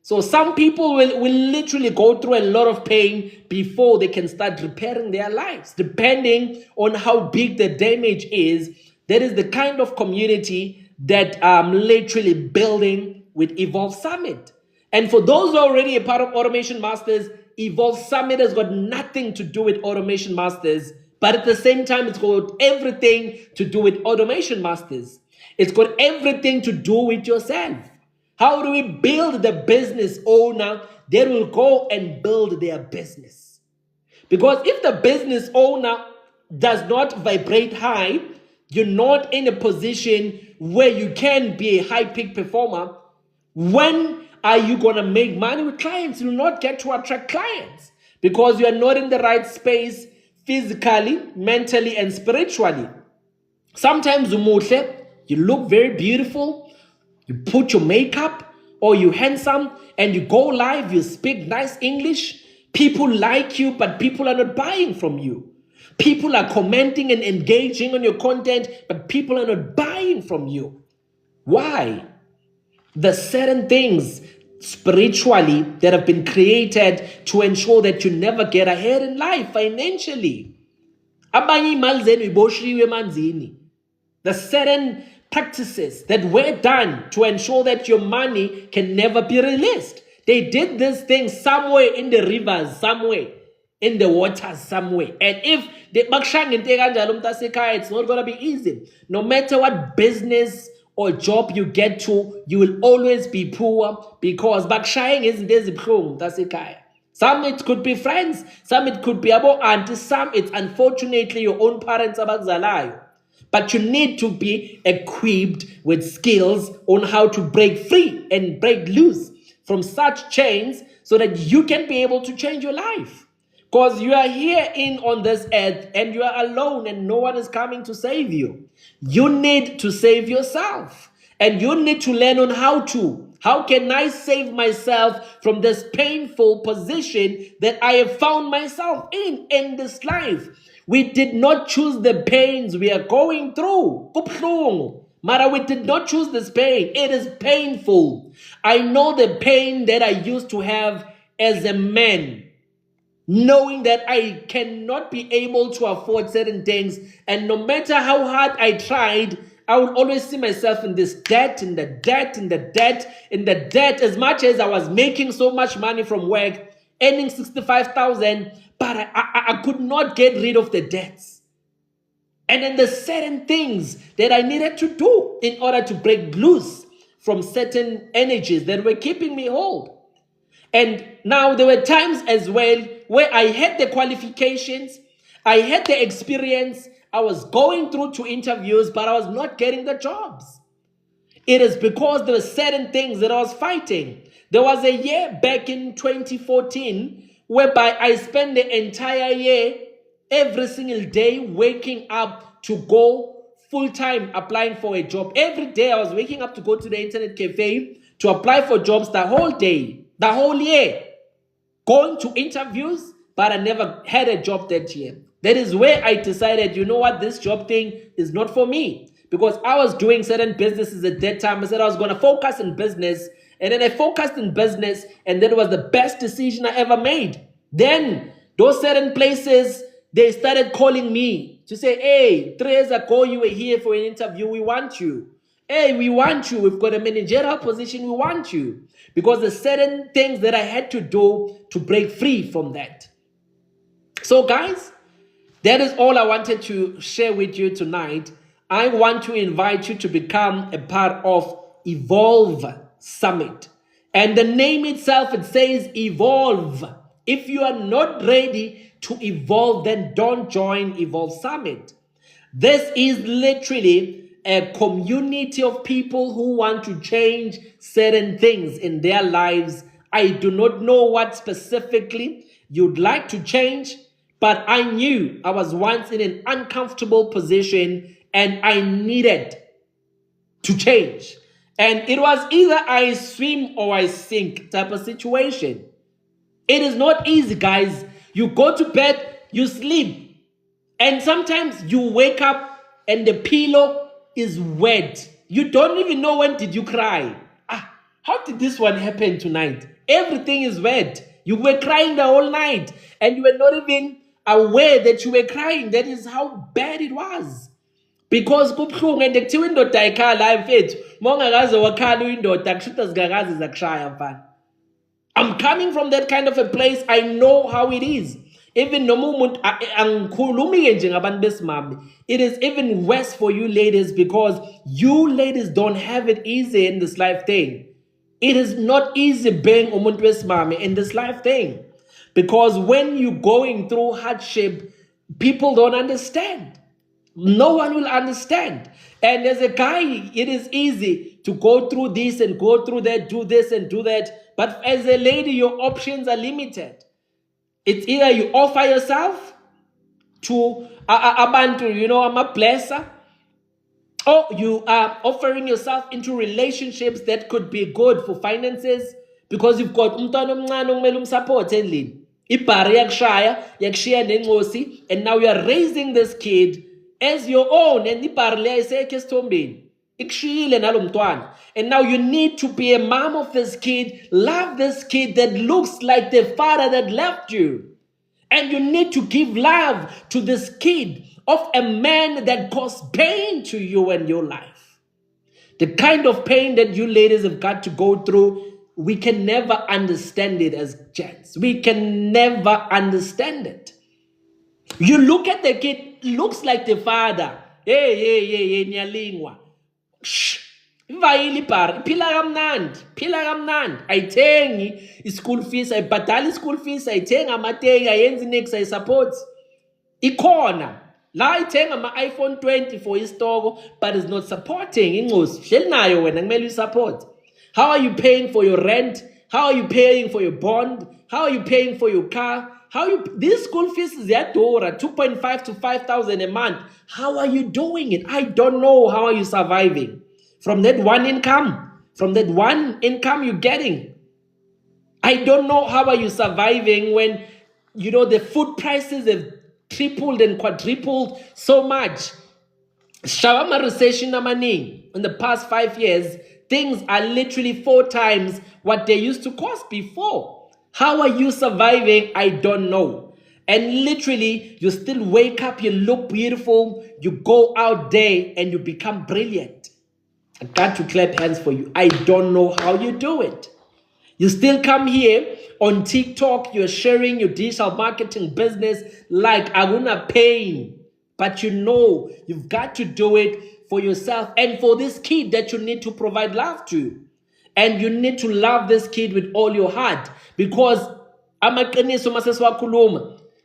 So some people will literally go through a lot of pain before they can start repairing their lives. Depending on how big the damage is, that is the kind of community that I'm literally building with Evolve Summit. And for those who are already a part of Automation Masters, Evolve Summit has got nothing to do with Automation Masters, but at the same time, it's got everything to do with Automation Masters. It's got everything to do with yourself. How do we build the business owner that will go and build their business? Because if the business owner does not vibrate high, you're not in a position where you can be a high peak performer. When are you going to make money with clients? You will not get to attract clients because you are not in the right space physically, mentally, and spiritually. Sometimes you look very beautiful. You put your makeup or you're handsome and you go live, you speak nice English. People like you, but people are not buying from you. People are commenting and engaging on your content, but people are not buying from you. Why? There's certain things spiritually that have been created to ensure that you never get ahead in life financially. The certain practices that were done to ensure that your money can never be released. They did this thing somewhere in the rivers, somewhere in the waters, somewhere. And if the it's not going to be easy. No matter what business or job you get to, you will always be poor because bakshaing isn't ezibuhlungu. Some it could be friends, some it could be about aunties, some it's unfortunately your own parents abakuzalayo. But you need to be equipped with skills on how to break free and break loose from such chains so that you can be able to change your life. Because you are here on this earth and you are alone and no one is coming to save you. You need to save yourself. And you need to learn on how to. How can I save myself from this painful position that I have found myself in this life? We did not choose the pains we are going through. Mara, we did not choose this pain. It is painful. I know the pain that I used to have as a man, knowing that I cannot be able to afford certain things. And no matter how hard I tried, I would always see myself in this debt, in the debt, in the debt, in the debt. As much as I was making so much money from work, earning 65,000, but I could not get rid of the debts. And then the certain things that I needed to do in order to break loose from certain energies that were keeping me hold. And now there were times as well where I had the qualifications, I had the experience, I was going through to interviews, but I was not getting the jobs. It is because there were certain things that I was fighting. There was a year back in 2014 whereby I spent the entire year, every single day, waking up to go full-time applying for a job. Every day I was waking up to go to the internet cafe to apply for jobs the whole day, the whole year. Going to interviews, but I never had a job that year. That is where I decided, you know what, this job thing is not for me. Because I was doing certain businesses at that time. I said I was going to focus in business. And then I focused in business, and that was the best decision I ever made. Then, those certain places, they started calling me to say, hey, 3 years ago, you were here for an interview. We want you. Hey, we want you. We've got a managerial position. We want you. Because there's certain things that I had to do to break free from that. So, guys, that is all I wanted to share with you tonight. I want to invite you to become a part of Evolve Summit. And the name itself, it says evolve. If you are not ready to evolve, then don't join Evolve Summit. This is literally a community of people who want to change certain things in their lives I do not know what specifically you'd like to change, but I knew I was once in an uncomfortable position and I needed to change. And it was either I swim or I sink type of situation. It is not easy, guys. You go to bed, you sleep, and sometimes you wake up and the pillow is wet. You don't even know when did you cry. How did this one happen tonight? Everything is wet. You were crying the whole night and you were not even aware that you were crying. That is how bad it was. Because kubuhlungu and kuthiwa indoda ayikhala mfethu mongakaze wakhala uyindoda kushuta zingakaze zakushaya mfana. I'm coming from that kind of a place. I know how it is. Even it is even worse for you ladies because you ladies don't have it easy in this life thing. It is not easy being umuntu wesimame in this life thing. Because when you're going through hardship, people don't understand. No one will understand. And as a guy, it is easy to go through this and go through that, do this and do that. But as a lady, your options are limited. It's either you offer yourself to abantu, I'm a blesser, or you are offering yourself into relationships that could be good for finances because you've got umntwana omncane okumele umsupport endlini. Ibhari yakushiya nengosi, and now you are raising this kid as your own, and ibhari leya isekho esithombeni. Ikushiyile nalo mntwana. And now you need to be a mom of this kid, love this kid that looks like the father that left you. And you need to give love to this kid of a man that caused pain to you in your life. The kind of pain that you ladies have got to go through, we can never understand it as gents. We can never understand it. You look at the kid, looks like the father. Hey, nyalingwa. Shh. Vayili par, phila kamnandi. Ayithengi school fees, ayibhadali school fees, ayithenga amateki, ayenzi next, ayisupport. Ikhona. La ithenga ama-iPhone 20 for istoko, but is not supporting. Ingozi, hleli nayo wena kumele usupport. How are you paying for your rent? How are you paying for your bond? How are you paying for your car? These school fees is yadura, 2.5 to 5,000 a month. How are you doing it? I don't know. How are you surviving? From that one income you're getting. I don't know how are you surviving when, the food prices have tripled and quadrupled so much. Shawama recession amaning in the past 5 years, things are literally 4 times what they used to cost before. How are you surviving? I don't know. And literally, you still wake up, you look beautiful, you go out there and you become brilliant. I got to clap hands for you. I don't know how you do it. You still come here on TikTok, you're sharing your digital marketing business like Aguna pain. But you've got to do it for yourself and for this kid that you need to provide love to. And you need to love this kid with all your heart because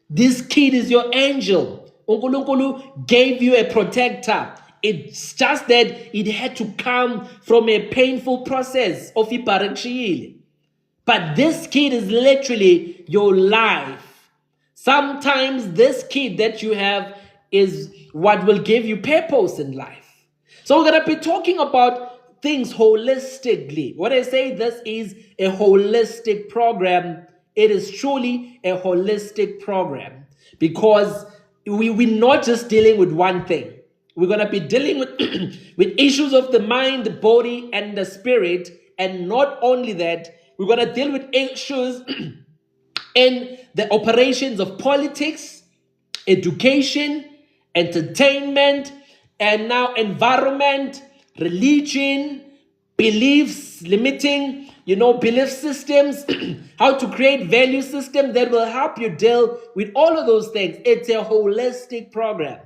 this kid is your angel. Unkulunkulu gave you a protector. It's just that it had to come from a painful process of iparekshiyile. But this kid is literally your life. Sometimes this kid that you have is what will give you purpose in life. So we're going to be talking about things holistically. When I say this is a holistic program, it is truly a holistic program because we're not just dealing with one thing. We're going to be dealing with, with issues of the mind, the body, and the spirit. And not only that, we're going to deal with issues in the operations of politics, education, entertainment, and now environment, religion, beliefs, limiting, belief systems, how to create value systems that will help you deal with all of those things. It's a holistic program.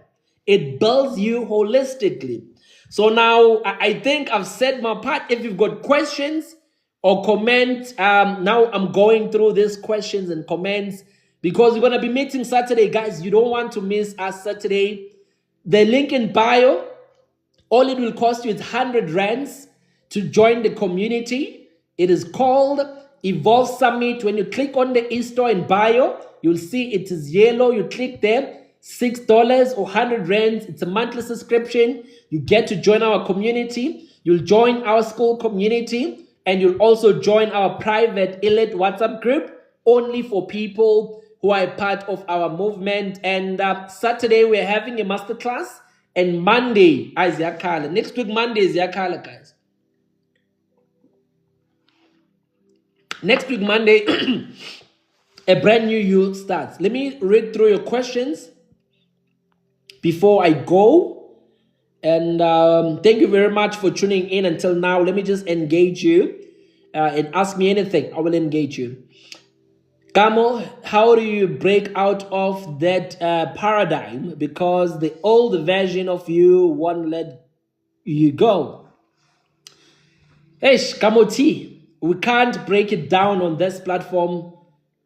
It builds you holistically. So now I think I've said my part. If you've got questions or comments, now I'm going through these questions and comments because we're going to be meeting Saturday. Guys, you don't want to miss us Saturday. The link in bio, all it will cost you is 100 rands to join the community. It is called Evolve Summit. When you click on the e-store in bio, you'll see it is yellow. You click there, $6 or 100 rands. It's a monthly subscription. You get to join our community. You'll join our school community, and you'll also join our private elite WhatsApp group only for people who are a part of our movement. And Saturday, we're having a masterclass, and Monday is Yakala. Next week, Monday is Yakala, guys. Next week, Monday, a brand new year starts. Let me read through your questions before I go. And thank you very much for tuning in until now. Let me just engage you and ask me anything. I will engage you. Kamo, how do you break out of that paradigm? Because the old version of you won't let you go. Eish, Kamo T, we can't break it down on this platform,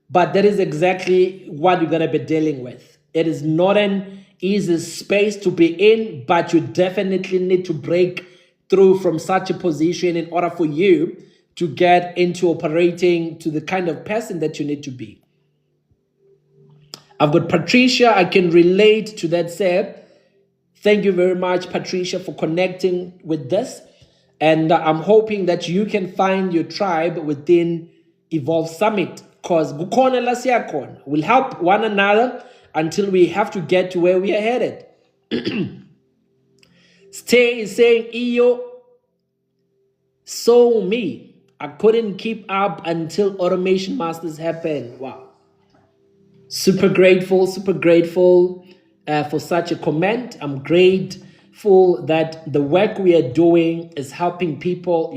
but that is exactly what you're going to be dealing with. It is not an easy space to be in, but you definitely need to break through from such a position in order for you to get into operating to the kind of person that you need to be. I've got Patricia. I can relate to that, Seb. Thank you very much, Patricia, for connecting with this. And I'm hoping that you can find your tribe within Evolve Summit, because we'll help one another until we have to get to where we are headed. Stay is saying, Iyo, so me. I couldn't keep up until Automation Masters happened. Wow. Super grateful for such a comment. I'm grateful that the work we are doing is helping people,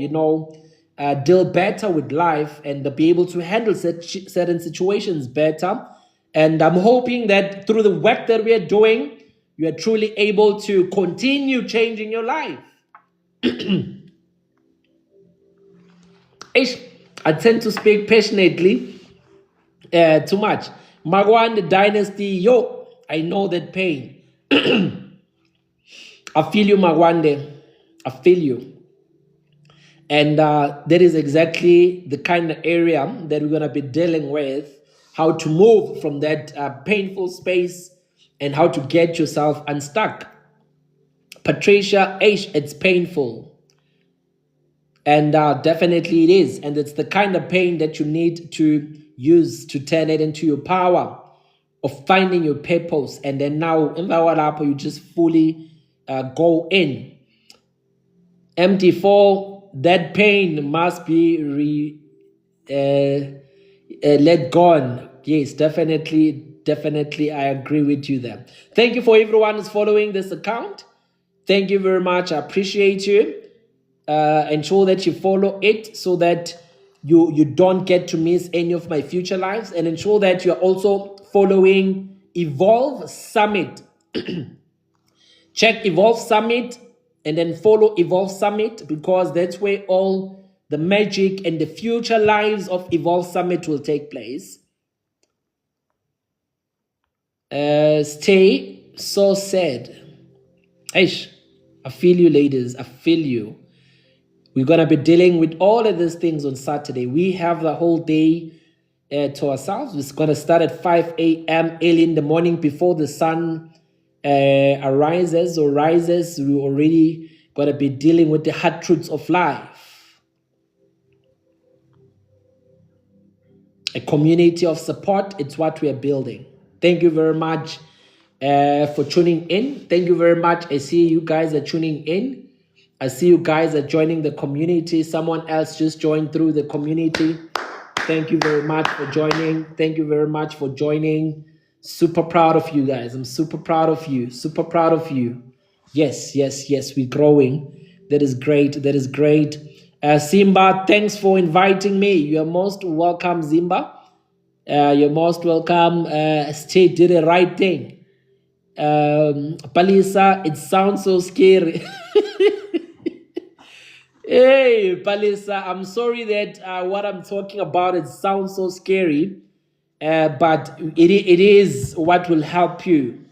deal better with life and be able to handle certain situations better. And I'm hoping that through the work that we are doing, you are truly able to continue changing your life. I tend to speak passionately too much. Magwande Dynasty, yo, I know that pain. I feel you, Magwande. I feel you. And that is exactly the kind of area that we're going to be dealing with, how to move from that painful space and how to get yourself unstuck. Patricia, it's painful. And definitely it is. And it's the kind of pain that you need to use to turn it into your power of finding your purpose. And then now, you just fully go in. MT4, that pain must be let go. Yes, definitely, I agree with you there. Thank you for everyone who's following this account. Thank you very much. I appreciate you. Ensure that you follow it so that you don't get to miss any of my future lives, and ensure that you're also following Evolve Summit. Check Evolve Summit and then follow Evolve Summit, because that's where all the magic and the future lives of Evolve Summit will take place. Stay so sad. Eish, I feel you, ladies. I feel you. We're going to be dealing with all of these things on Saturday. We have the whole day to ourselves. It's going to start at 5 a.m. early in the morning before the sun arises or rises. We're already going to be dealing with the hard truths of life. A community of support, it's what we are building. Thank you very much for tuning in. Thank you very much. I see you guys are tuning in. I see you guys are joining the community. Someone else just joined through the community. Thank you very much for joining. Thank you very much for joining. Super proud of you guys. I'm super proud of you. Super proud of you. Yes. We're growing. That is great. Simba, thanks for inviting me. You're most welcome, Simba. You're most welcome. Stay did the right thing. Palisa, it sounds so scary. Hey, Palisa, I'm sorry that what I'm talking about, it sounds so scary, but it is what will help you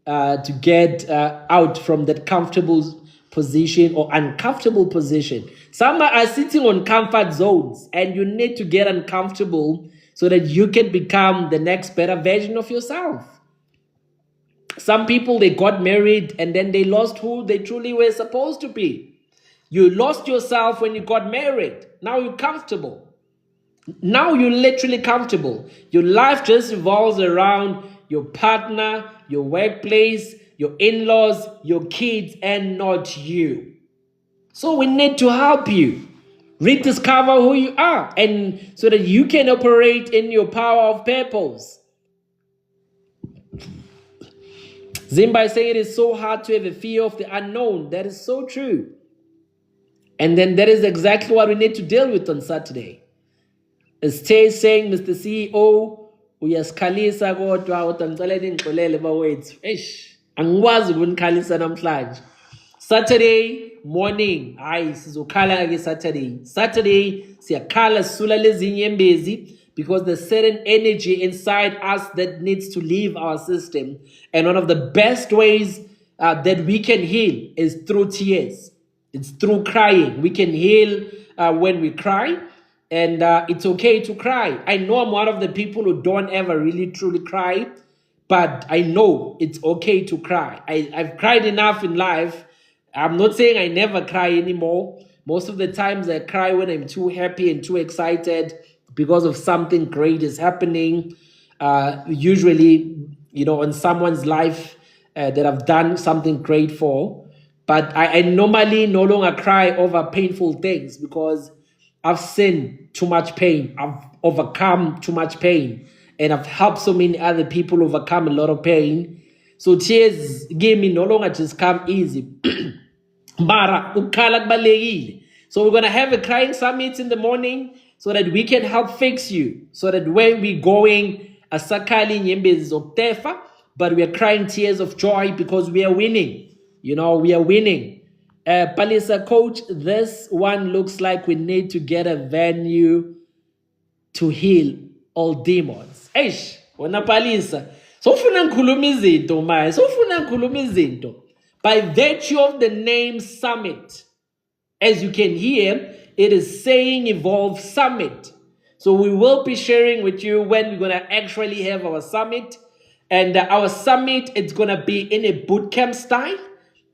to get out from that comfortable position or uncomfortable position. Some are sitting on comfort zones, and you need to get uncomfortable so that you can become the next better version of yourself. Some people, they got married and then they lost who they truly were supposed to be. You lost yourself when you got married. Now you're comfortable. Now you're literally comfortable. Your life just revolves around your partner, your workplace, your in-laws, your kids, and not you. So we need to help you rediscover who you are, and so that you can operate in your power of purpose. Zimba is saying it is so hard to have a fear of the unknown. That is so true. And then that is exactly what we need to deal with on Saturday. Stay saying, Mr. CEO, uyasikhalisa kodwa utangicela ngixolele bawethu. Angikwazi ukunikhalisa namhlanje. Saturday morning, hayi sizokhala ke Saturday siyakhala sisula lezi nyembezi, because there's certain energy inside us that needs to leave our system. And one of the best ways that we can heal is through tears. It's through crying. We can heal when we cry. And it's okay to cry. I know I'm one of the people who don't ever really truly cry, but I know it's okay to cry. I've cried enough in life. I'm not saying I never cry anymore. Most of the times I cry when I'm too happy and too excited because of something great is happening. Usually, in someone's life that I've done something great for. But I normally no longer cry over painful things, because I've seen too much pain. I've overcome too much pain. And I've helped so many other people overcome a lot of pain. So tears give me no longer just come easy. Mara, ukhala kubalekile. So we're going to have a crying summit in the morning so that we can help fix you. So that when we're going, asakali nyembezi zoktefa, but we are crying tears of joy because we are winning. We are winning. Palisa coach, this one looks like we need to get a venue to heal all demons. Eish, wena Palisa. Sofuna ngikhuluma izinto manje. Sofuna ngikhuluma izinto. By virtue of the name Summit, as you can hear, it is saying Evolve Summit. So we will be sharing with you when we're going to actually have our summit. And our summit, it's going to be in a bootcamp style.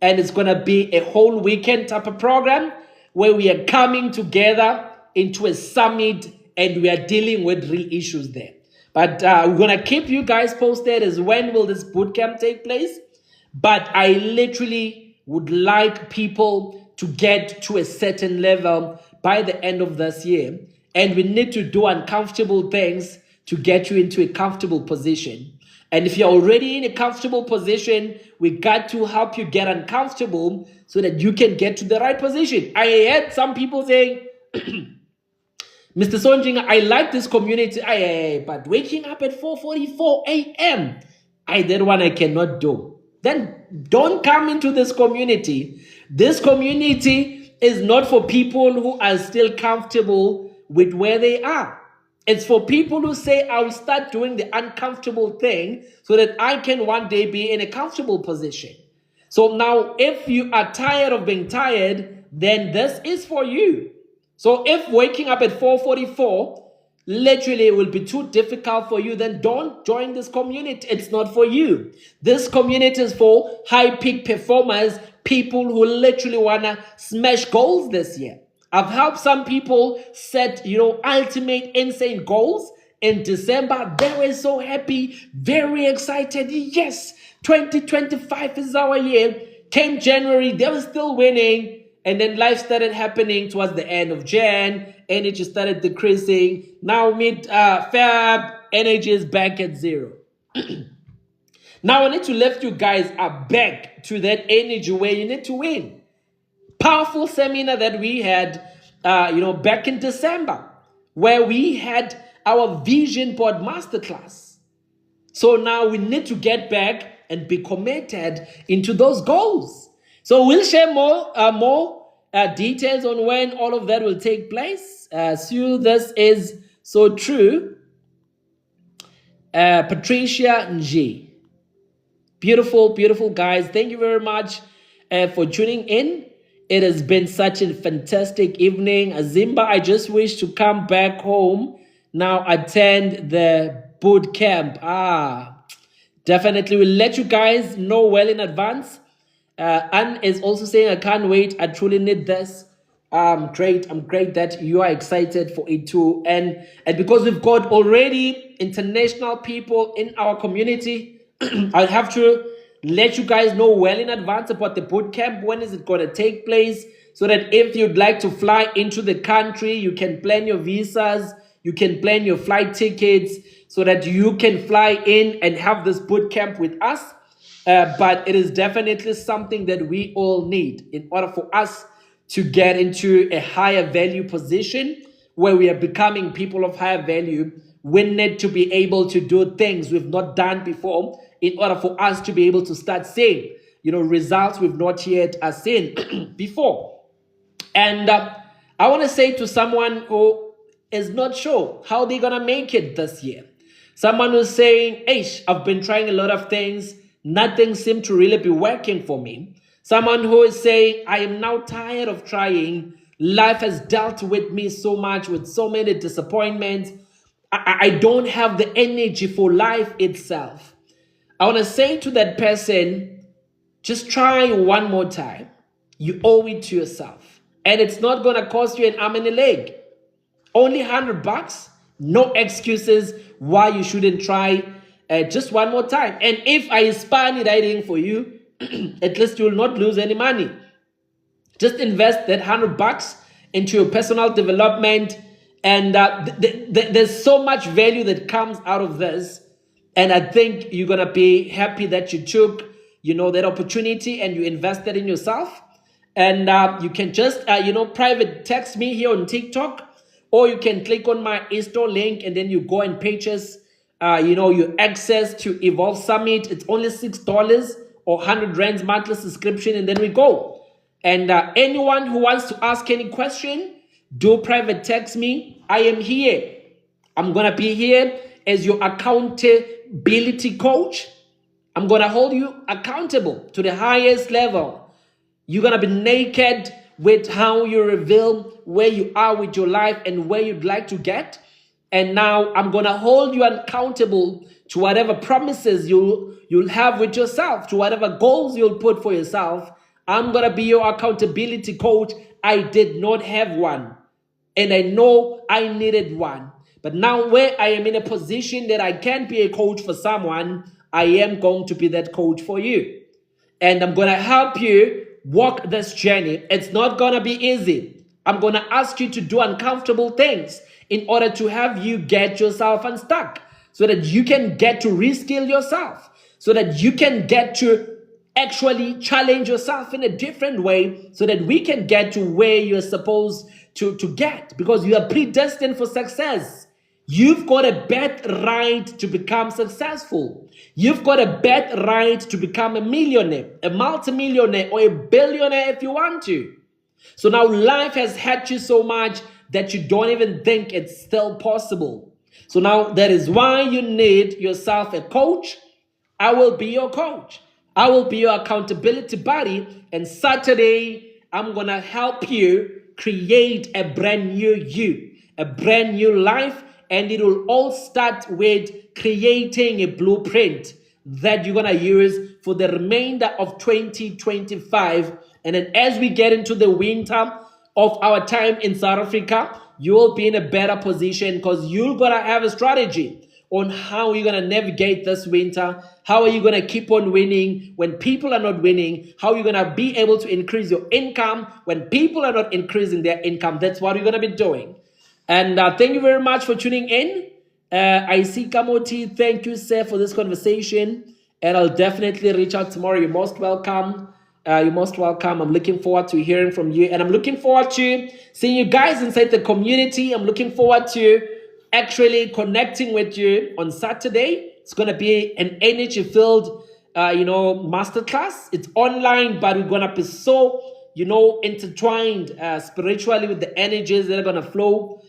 And it's going to be a whole weekend type of program where we are coming together into a summit and we are dealing with real issues there. But we're going to keep you guys posted as when will this bootcamp take place. But I literally would like people to get to a certain level by the end of this year. And we need to do uncomfortable things to get you into a comfortable position. And if you're already in a comfortable position, we got to help you get uncomfortable so that you can get to the right position. I heard some people saying, Mr. Sonjing, I like this community, but waking up at 4:44 a.m., that one I cannot do. Then don't come into this community. This community is not for people who are still comfortable with where they are. It's for people who say, I'll start doing the uncomfortable thing so that I can one day be in a comfortable position. So now, if you are tired of being tired, then this is for you. So if waking up at 4:44 literally will be too difficult for you, then don't join this community. It's not for you. This community is for high peak performers, people who literally want to smash goals this year. I've helped some people set, ultimate insane goals in December. They were so happy, very excited. Yes, 2025 is our year. Came January, they were still winning. And then life started happening towards the end of Jan. Energy started decreasing. Now mid-Feb, energy is back at zero. Now I need to lift you guys back to that energy where you need to win. Powerful seminar that we had, back in December, where we had our vision board masterclass. So now we need to get back and be committed into those goals. So we'll share more details on when all of that will take place. Sue, this is so true. Patricia Nji. Beautiful, beautiful guys. Thank you very much for tuning in. It has been such a fantastic evening. Azimba, I just wish to come back home now, attend the boot camp. Definitely. We'll let you guys know well in advance. Anne is also saying, I can't wait. I truly need this. Great. I'm great that you are excited for it too. And because we've got already international people in our community, I'll have to let you guys know well in advance about the boot camp. When is it going to take place? So that if you'd like to fly into the country, you can plan your visas, you can plan your flight tickets so that you can fly in and have this boot camp with us. But it is definitely something that we all need in order for us to get into a higher value position where we are becoming people of higher value. We need to be able to do things we've not done before in order for us to be able to start seeing, results we've not yet seen before. And I want to say to someone who is not sure how they're going to make it this year, someone who's saying, Eish, I've been trying a lot of things, nothing seems to really be working for me. Someone who is saying, I am now tired of trying. Life has dealt with me so much, with so many disappointments. I don't have the energy for life itself. I want to say to that person, just try one more time. You owe it to yourself. And it's not going to cost you an arm and a leg. Only $100. No excuses why you shouldn't try just one more time. And if I inspire writing for you, at least you will not lose any money. Just invest that $100 into your personal development. And there's so much value that comes out of this. And I think you're going to be happy that you took, that opportunity and you invested in yourself. And you can just, private text me here on TikTok, or you can click on my Insta link and then you go and purchase, your access to Evolve Summit. It's only $6 or 100 Rands monthly subscription, and then we go. And anyone who wants to ask any question, do private text me. I am here. I'm going to be here as your accountability coach. I'm going to hold you accountable to the highest level. You're going to be naked with how you reveal where you are with your life and where you'd like to get. And now I'm going to hold you accountable to whatever promises you'll have with yourself, to whatever goals you'll put for yourself. I'm going to be your accountability coach. I did not have one, and I know I needed one. But now where I am in a position that I can be a coach for someone, I am going to be that coach for you. And I'm going to help you walk this journey. It's not going to be easy. I'm going to ask you to do uncomfortable things in order to have you get yourself unstuck, so that you can get to reskill yourself, so that you can get to actually challenge yourself in a different way, so that we can get to where you're supposed to get, because you are predestined for success. You've got a birthright to become successful. You've got a birthright to become a millionaire, a multimillionaire, or a billionaire if you want to. So now life has had you so much that you don't even think it's still possible. So now that is why you need yourself a coach. I will be your coach. I will be your accountability buddy. And Saturday, I'm going to help you create a brand new you, a brand new life. And it will all start with creating a blueprint that you're going to use for the remainder of 2025. And then as we get into the winter of our time in South Africa, you will be in a better position, because you're going to have a strategy on how you're going to navigate this winter. How are you going to keep on winning when people are not winning? How are you going to be able to increase your income when people are not increasing their income? That's what you're going to be doing. And thank you very much for tuning in. I see Kamoti. Thank you, sir, for this conversation. And I'll definitely reach out tomorrow. You're most welcome. You're most welcome. I'm looking forward to hearing from you. And I'm looking forward to seeing you guys inside the community. I'm looking forward to actually connecting with you on Saturday. It's going to be an energy-filled, masterclass. It's online, but we're going to be so, intertwined spiritually with the energies that are going to flow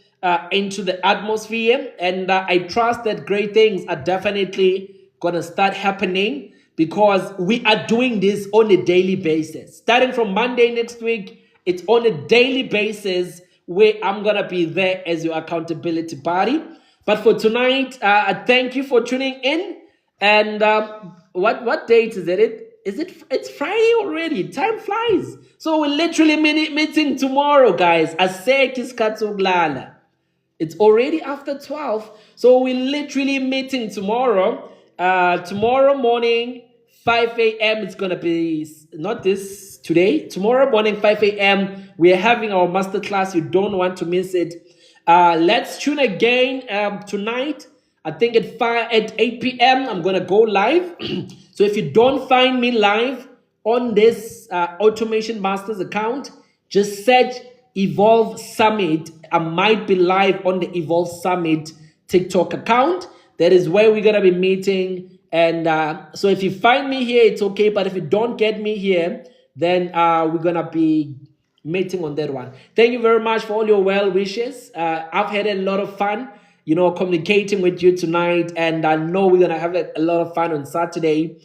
into the atmosphere. And I trust that great things are definitely going to start happening, because we are doing this on a daily basis. Starting from Monday next week, It's on a daily basis where I'm going to be there as your accountability buddy. But for tonight, thank you for tuning in. And what date is it? It's Friday already. Time flies. So we're literally meeting tomorrow, guys. It's already after 12. So we're literally meeting tomorrow. Tomorrow morning, 5 a.m. It's going to be, not this today. Tomorrow morning, 5 a.m. We are having our masterclass. You don't want to miss it. Let's tune again tonight. I think at 8 p.m. I'm going to go live. So if you don't find me live on this Automation Masters account, just search Evolve Summit. I might be live on the Evolve Summit TikTok account. That is where we're going to be meeting. And so if you find me here, it's okay. But if you don't get me here, then we're going to be meeting on that one. Thank you very much for all your well wishes. I've had a lot of fun, communicating with you tonight. And I know we're going to have a lot of fun on Saturday.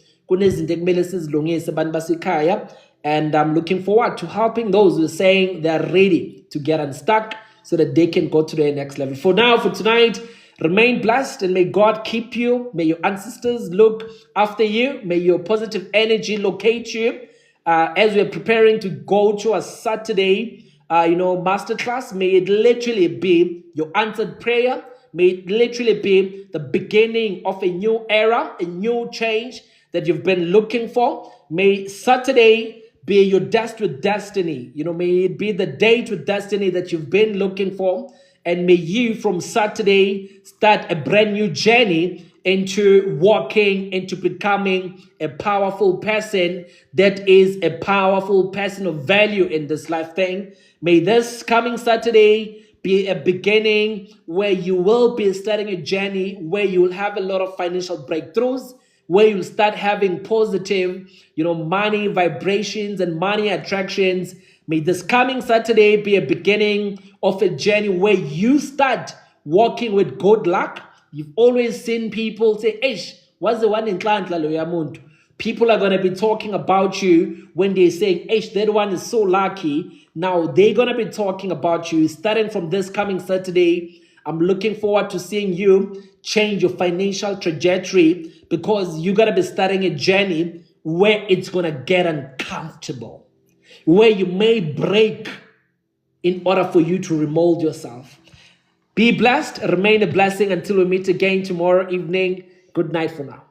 And I'm looking forward to helping those who are saying they're ready to get unstuck so that they can go to their next level. For now, for tonight, remain blessed and may God keep you. May your ancestors look after you. May your positive energy locate you. As we're preparing to go to a Saturday, masterclass, may it literally be your answered prayer. May it literally be the beginning of a new era, a new change that you've been looking for. May Saturday be your date with destiny. May it be the date with destiny that you've been looking for. And may you from Saturday start a brand new journey into walking, into becoming a powerful person that is a powerful person of value in this life thing. May this coming Saturday be a beginning where you will be starting a journey where you will have a lot of financial breakthroughs, where you'll start having positive, money vibrations and money attractions. May this coming Saturday be a beginning of a journey where you start walking with good luck. You've always seen people say, "Eish, what's the one in Klantla Loyamuntu?" People are going to be talking about you when they say, "Eish, that one is so lucky." Now they're going to be talking about you starting from this coming Saturday. I'm looking forward to seeing you change your financial trajectory because you're going to be starting a journey where it's going to get uncomfortable, where you may break in order for you to remold yourself. Be blessed, remain a blessing until we meet again tomorrow evening. Good night for now.